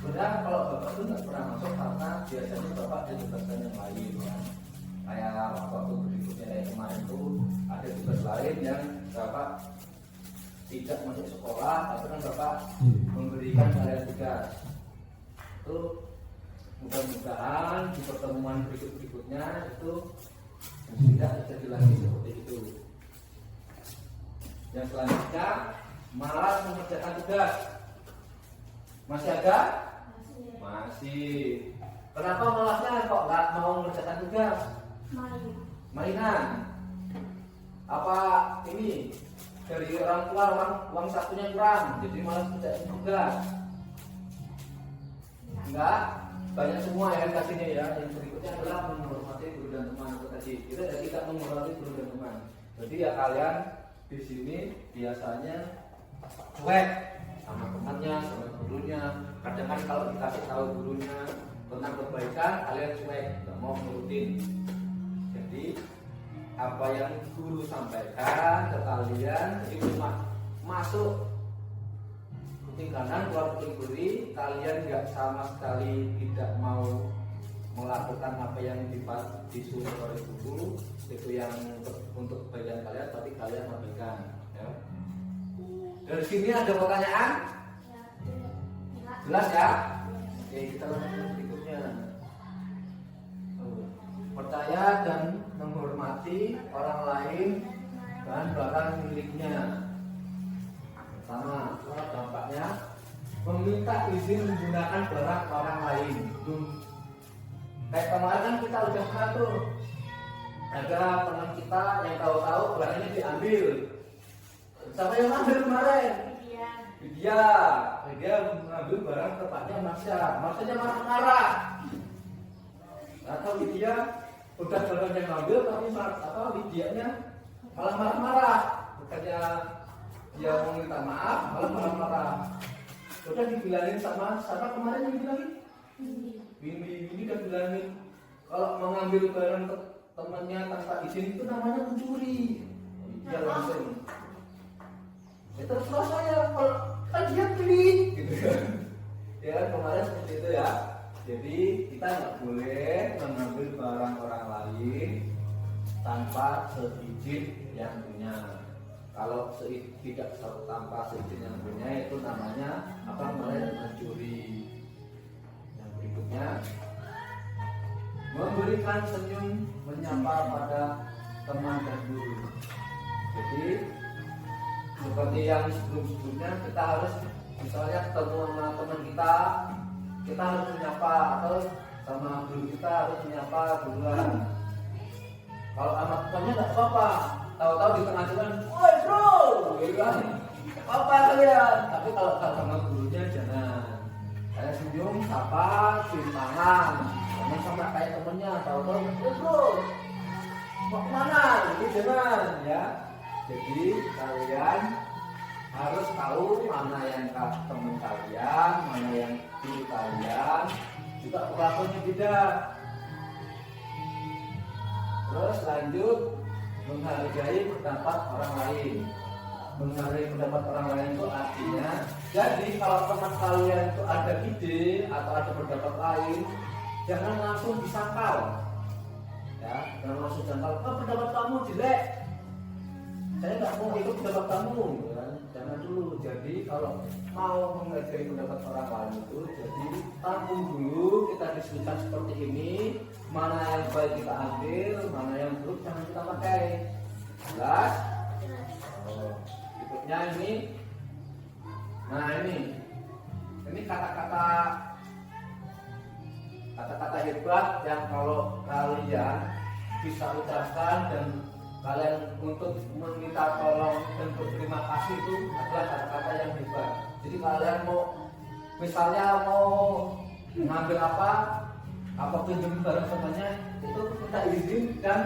Sebenarnya kalau bapak itu nggak pernah masuk karena biasanya bapak ada tugaskan yang lain ya. Kayak waktu berikutnya kayak kemarin tuh ada tugas lain yang bapak tidak masuk sekolah, tapi kan bapak memberikan kalian tugas. Itu mudah-mudahan di pertemuan berikutnya itu tidak terjadi lagi seperti itu. Yang selanjutnya, malas mengerjakan tugas. Masih ada? Masih. Kenapa malasnya kok nggak mau mengerjakan tugas? Mainan. Apa ini dari orang tua uang sakunya kurang, jadi malas mengerjakan tugas? Enggak, banyak semua ya kasihnya ya. Yang berikutnya adalah menghormati guru dan teman itu tadi. Kita tidak menghormati guru dan teman. Jadi ya kalian di sini biasanya cuek sama temannya, sama gurunya. Kadang kan kalau dikasih tahu gurunya tentang kebaikan, kalian cuek, nggak mau nurutin. Jadi apa yang guru sampaikan ke kalian itu masuk kanan keluar kiri, kalian nggak sama sekali tidak mau melakukan apa yang disuruh oleh guru, itu yang untuk kebaikan kalian, tapi kalian abaikan. Ya. Dari sini ada pertanyaan? Jelas ya? Oke, kita lanjut berikutnya. Percaya dan menghormati orang lain dan barang miliknya. Sama, dampaknya meminta izin menggunakan barang orang lain. Kayak kemarin kan kita udah pernah tuh, ada teman kita yang tahu-tahu barang ini diambil. Siapa yang ambil kemarin? Dia mengambil barang tempatnya Marsha marah-marah. Atau dia udah barang yang ngambil tapi Lydia-nya malah marah-marah. Bukannya dia mau minta maaf, malah marah-marah. Udah dibilangin sama kemarin yang bilangin? Ini udah bilangin kalau mengambil barang temannya tanpa izin itu namanya mencuri. Dia langsung. Terus saya kalau kan dia beli, gitu kan? Ya kan kemarin seperti itu ya. Jadi kita nggak boleh mengambil barang orang lain tanpa seizin yang punya. Kalau tidak tanpa seizin yang punya itu namanya apa kemarin mencuri. Yang berikutnya, memberikan senyum menyapa pada teman dan guru. Jadi seperti yang sebelumnya kita harus misalnya ketemu sama teman kita harus menyapa, atau sama guru kita harus menyapa duluan. Kalau sama temannya nggak apa-apa, tahu-tahu di tengah jalan, woi bro, gitu kan, apa kalian? Tapi kalau sama gurunya jangan. Kayak senyum, sapa, cium tangan, jangan sama kayak temennya, tahu-tahu, woi bro, mau kemana? Itu jangan ya. Jadi kalian harus tahu mana yang teman kalian, mana yang guru kalian, juga perlakuannya beda. Terus lanjut, menghargai pendapat orang lain. Menghargai pendapat orang lain itu artinya, jadi kalau teman kalian itu ada ide atau ada pendapat lain, jangan langsung disangkal. Ya, jangan langsung disangkal, pendapat kamu jelek, saya nggak mau ikut pendapat kamu, kan? Jangan dulu. Jadi kalau mau menghargai pendapat orang lain itu, jadi tampung dulu, kita diskusikan seperti ini, mana yang baik kita ambil, mana yang buruk jangan kita pakai. Jelas? Berikutnya ini, nah ini kata-kata hebat yang kalau kalian bisa ucapkan dan kalian untuk meminta tolong dan berterima kasih itu adalah kata-kata yang hebat. Jadi kalian misalnya mau ngambil apa pinjam barang temannya, itu minta izin dan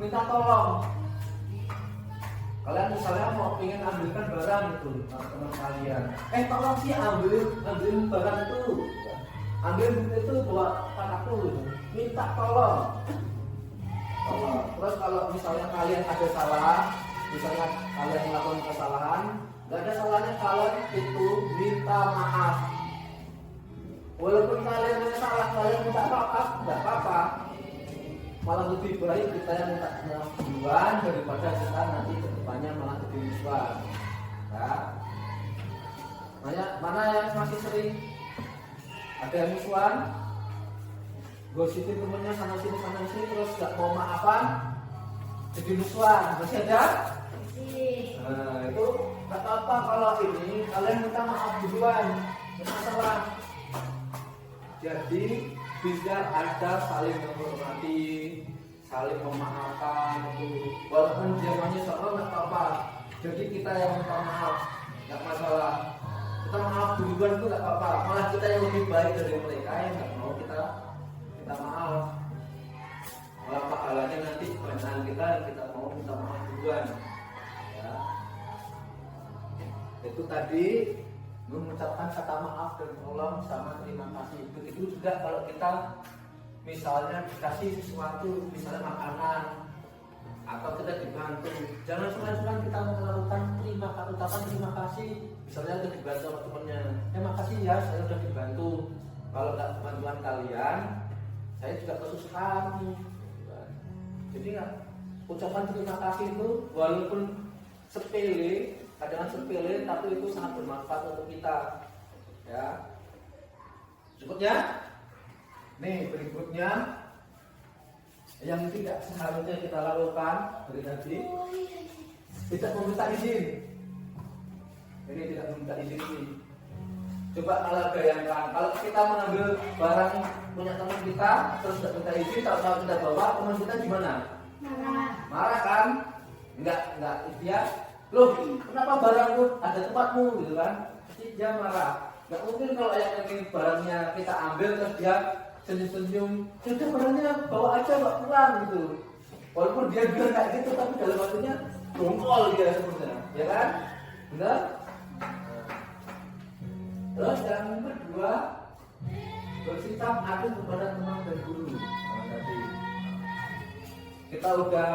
minta tolong. Kalian misalnya mau ingin ambilkan barang itu teman kalian, tolong sih ambil barang itu, ambil itu buat anakku, minta tolong. Terus kalau misalnya kalian ada salah, misalnya kalian melakukan kesalahan, nggak ada salahnya kalian itu minta maaf. Walaupun kalian ada salah, kalian minta maaf, nggak apa-apa. Malah lebih baik kita yang minta maaf duluan daripada kita nanti kedepannya malah jadi musuhan. Nah, mana yang masih sering ada yang musuhan? gosipin temennya sana sini terus gak mau maafan, jadi musuhan, masih ada? Masih. Nah itu gak apa-apa kalau ini kalian minta maaf duluan, gak masalah. Jadi biar ada saling menghormati, saling memaafkan itu. Walaupun dia menyesal nggak apa-apa. Jadi kita yang minta maaf nggak masalah. Kita maaf duluan itu nggak apa-apa. Malah kita yang lebih baik dari mereka yang nggak mau kita maaf. Malah pahalanya nanti kebanyakan kita mau minta maaf duluan. Ya. Itu tadi mengucapkan kata maaf dan tolong sama terima kasih. Begitu juga kalau kita misalnya dikasih sesuatu, misalnya makanan atau kita dibantu, jangan sungkan-sungkan kita melakukan ucapan terima kasih. Misalnya kita dibantu sama temennya, makasih ya saya sudah dibantu. Kalau nggak bantuan kalian, saya juga kesusahan. Jadi ucapan terima kasih itu walaupun sepele, kadang sepele, tapi itu sangat bermanfaat untuk kita. Ya. Berikutnya, nih berikutnya yang tidak seharusnya kita lakukan dari tadi, tidak meminta izin. Ini tidak meminta izin ini. Coba kalau bayangkan, kalau kita mengambil barang punya teman kita, terus tidak minta izin, kalau kita bawa, teman kita gimana? Marah kan? Enggak dia. Loh, kenapa barangku ada tempatmu gitu kan? Pasti dia marah. Nggak mungkin kalau yang barangnya kita ambil terus dia senyum-senyum, sudah barangnya bawa aja bawa pulang gitu. Walaupun dia bilang kayak gitu, tapi dalam hatinya dongkol dia sebenarnya, ya kan? Benar? Terus yang kedua, bersikap adil kepada teman dan guru. Tadi kita udah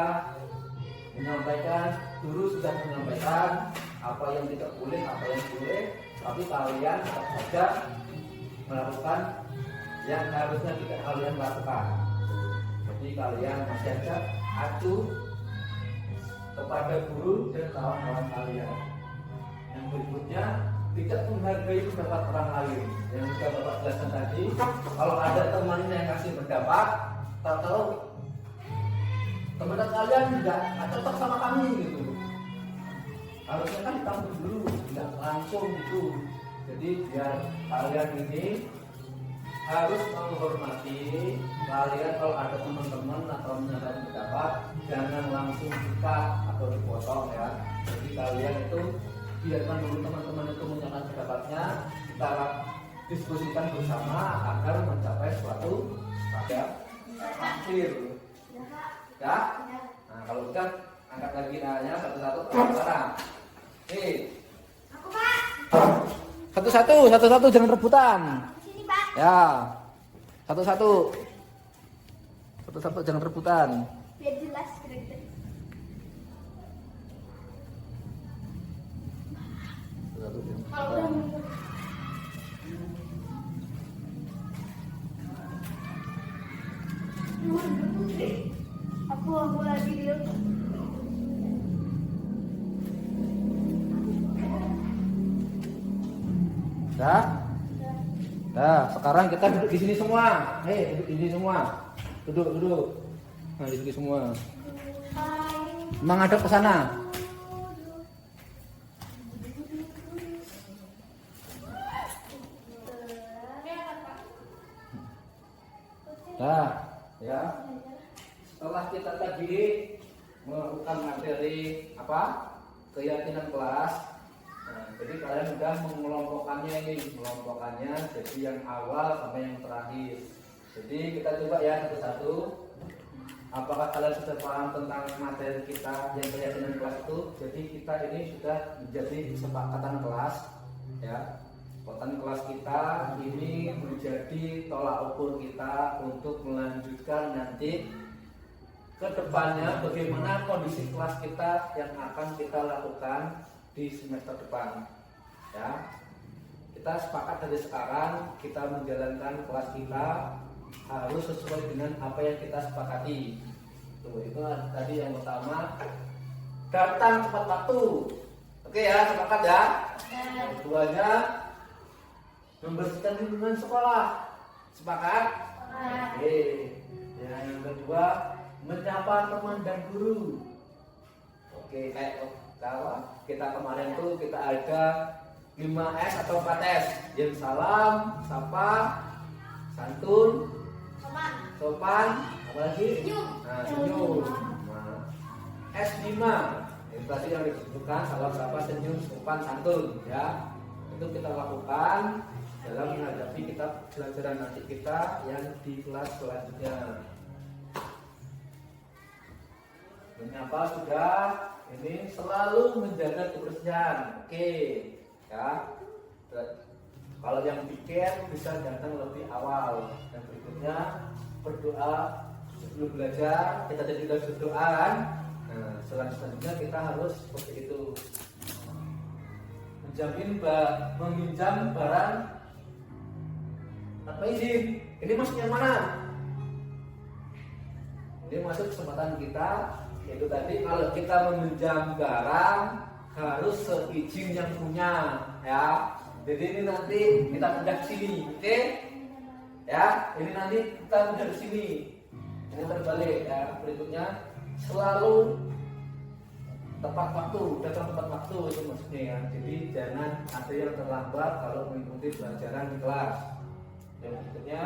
menyampaikan, guru sudah menyampaikan apa yang tidak boleh, apa yang boleh, tapi kalian tetap saja melakukan yang harusnya tidak kalian lakukan. Jadi kalian masih saja acuh kepada guru dan kawan-kawan kalian. Yang berikutnya, tidak menghargai pendapat orang lain. Yang sudah Bapak jelaskan tadi, kalau ada temannya yang kasih pendapat, tahu teman kalian tidak cocok sama kami gitu. Harusnya kan ditampung dulu, tidak langsung gitu. Jadi biar kalian ini harus menghormati. Kalian kalau ada teman-teman atau menyatakan pendapat, jangan langsung dikat atau dipotong ya. Jadi kalian itu biarkan dulu teman-teman itu menyatakan pendapatnya, kita diskusikan bersama agar mencapai suatu pada akhir. Ya? Nah kalau udah angkat lagi nanya satu-satu sekarang. Aku Pak. Satu-satu jangan rebutan. Sini Pak. Ya. Satu-satu jangan rebutan. Biar jelas kira-kira. Kalau aku lagi di Nah, sekarang kita duduk di sini semua. Duduk di sini semua. Duduk. Nah, di sini semua. Menghadap ke sana. Nah, ya. Setelah kita tadi melakukan materi keyakinan kelas. Nah, jadi kalian sudah mengelompokkannya jadi yang awal sampai yang terakhir. Jadi kita coba ya satu-satu. Apakah kalian sudah paham tentang materi kita yang keyakinan kelas itu? Jadi kita ini sudah menjadi kesepakatan kelas ya. Kesepakatan kelas kita ini menjadi tolak ukur kita untuk melanjutkan nanti ke depannya bagaimana kondisi kelas kita yang akan kita lakukan di semester depan ya. Kita sepakat dari sekarang kita menjalankan kelas kita harus sesuai dengan apa yang kita sepakati. Itu tadi yang pertama, datang tepat waktu. Oke ya, sepakat ya. Yang keduanya, membersihkan lingkungan sekolah. Sepakat? Oke. Yang kedua, menyapa teman dan guru. Oke, kayak kalau kita kemarin tuh kita ada 5S atau 4S. Yang salam, sapa, santun, sopan, apa lagi? Senyum. Nah, senyum. Nah, S5 itu tadi yang disebutkan salam, sapa, senyum, sopan, santun ya. Itu kita lakukan dalam menghadapi kita pelajaran nanti kita yang di kelas selanjutnya. Menyapa sudah, ini selalu menjaga kebersihan. Oke, ya. Kalau yang pikir bisa datang lebih awal. Yang berikutnya berdoa sebelum belajar. Kita tadi sudah berdoa kan. Nah, selanjutnya kita harus seperti itu. Meminjam barang tanpa izin. Ini maksudnya mana? Ini masuk kesempatan kita. Itu tadi kalau kita meminjam barang harus seizin yang punya ya. Jadi ini nanti kita pindah ke sini, oke? Ya, ini nanti kita pindah ke sini. Ini terbalik ya. Berikutnya selalu tepat waktu, datang tepat waktu itu maksudnya ya. Jadi jangan ada yang terlambat kalau mengikuti pelajaran di kelas. Yang berikutnya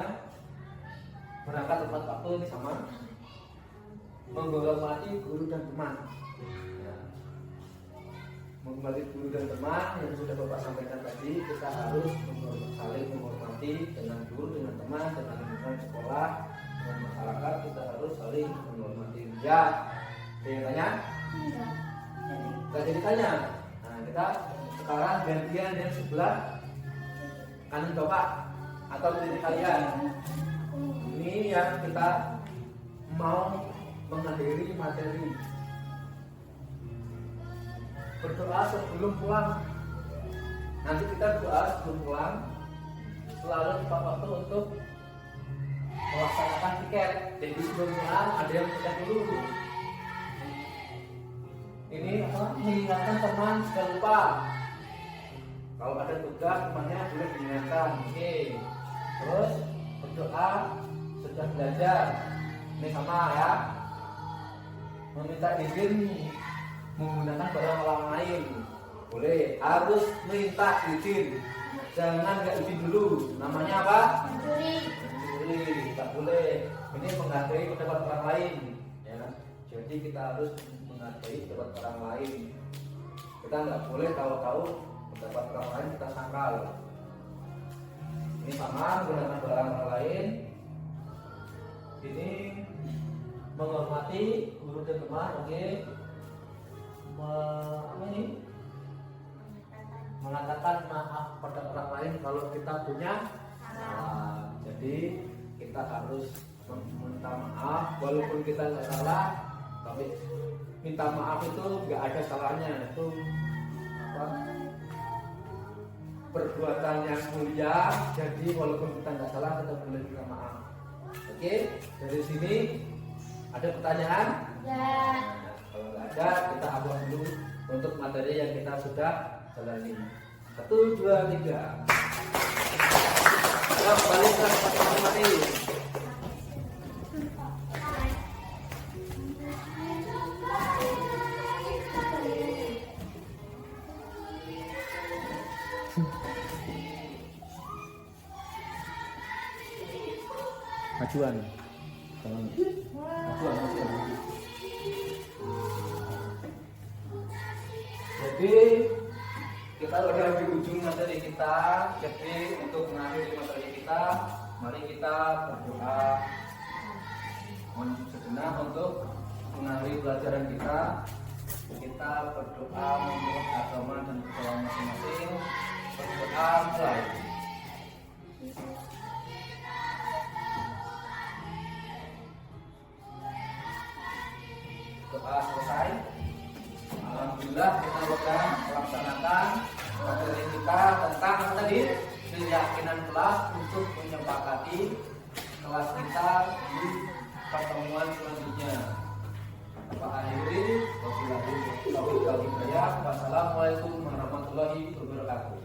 berangkat tepat waktu ini sama menghormati guru dan teman ya. Menghormati guru dan teman yang sudah Bapak sampaikan tadi, kita harus saling menghormati dengan guru, dengan teman, dengan lingkungan sekolah, dengan masyarakat. Kita harus saling menghormati ya. Ada yang tanya? Tidak jadi tanya. Nah, kita sekarang gantian yang sebelah kanan Bapak atau diri kalian. Ini yang kita mau menghadiri materi. Berdoa sebelum pulang. Nanti kita doa sebelum pulang. Selalu tepat waktu untuk melaksanakan tiket. Jadi sebelum pulang ada yang kita dulu. Ini apa? Mengingatkan teman jangan lupa. Kalau ada tugas temannya boleh diingatkan. Oke. Terus berdoa sudah belajar. Ini sama ya. Meminta izin menggunakan barang orang lain boleh, harus minta izin, jangan nggak izin dulu. Namanya apa? Mencuri, tak boleh. Ini menghargai pendapat orang lain ya. Jadi kita harus menghargai pendapat orang lain. Kita nggak boleh tahu-tahu pendapat orang lain kita sangkal. Ini sama menggunakan barang orang lain. Ini menghormati guru dan teman, oke. Apa ini? Mengatakan maaf pada orang lain kalau kita punya salah. Jadi kita harus meminta maaf walaupun kita nggak salah, tapi minta maaf itu nggak ada salahnya. Itu apa? Perbuatan yang mulia. Jadi walaupun kita nggak salah, kita boleh minta maaf. Oke, dari sini ada pertanyaan? Ya. Nah, kalau nggak ada, kita abang dulu untuk materi yang kita sudah jalani. 1, 2, 3. Ayo balikkan materi. Majuan. Jadi kita udah di ujung materi kita. Jadi untuk mengakhiri materi kita, mari kita berdoa sejenak untuk mengakhiri pelajaran kita. Kita berdoa menurut agama dan budaya masing-masing. Berdoa mulai. Doa selesai. Alhamdulillah kita sudah melaksanakan materi kita tentang apa tadi? Keyakinan kelas untuk menyepakati kelas kita di pertemuan selanjutnya. Apa akhiri? Wassalamualaikum warahmatullahi wabarakatuh.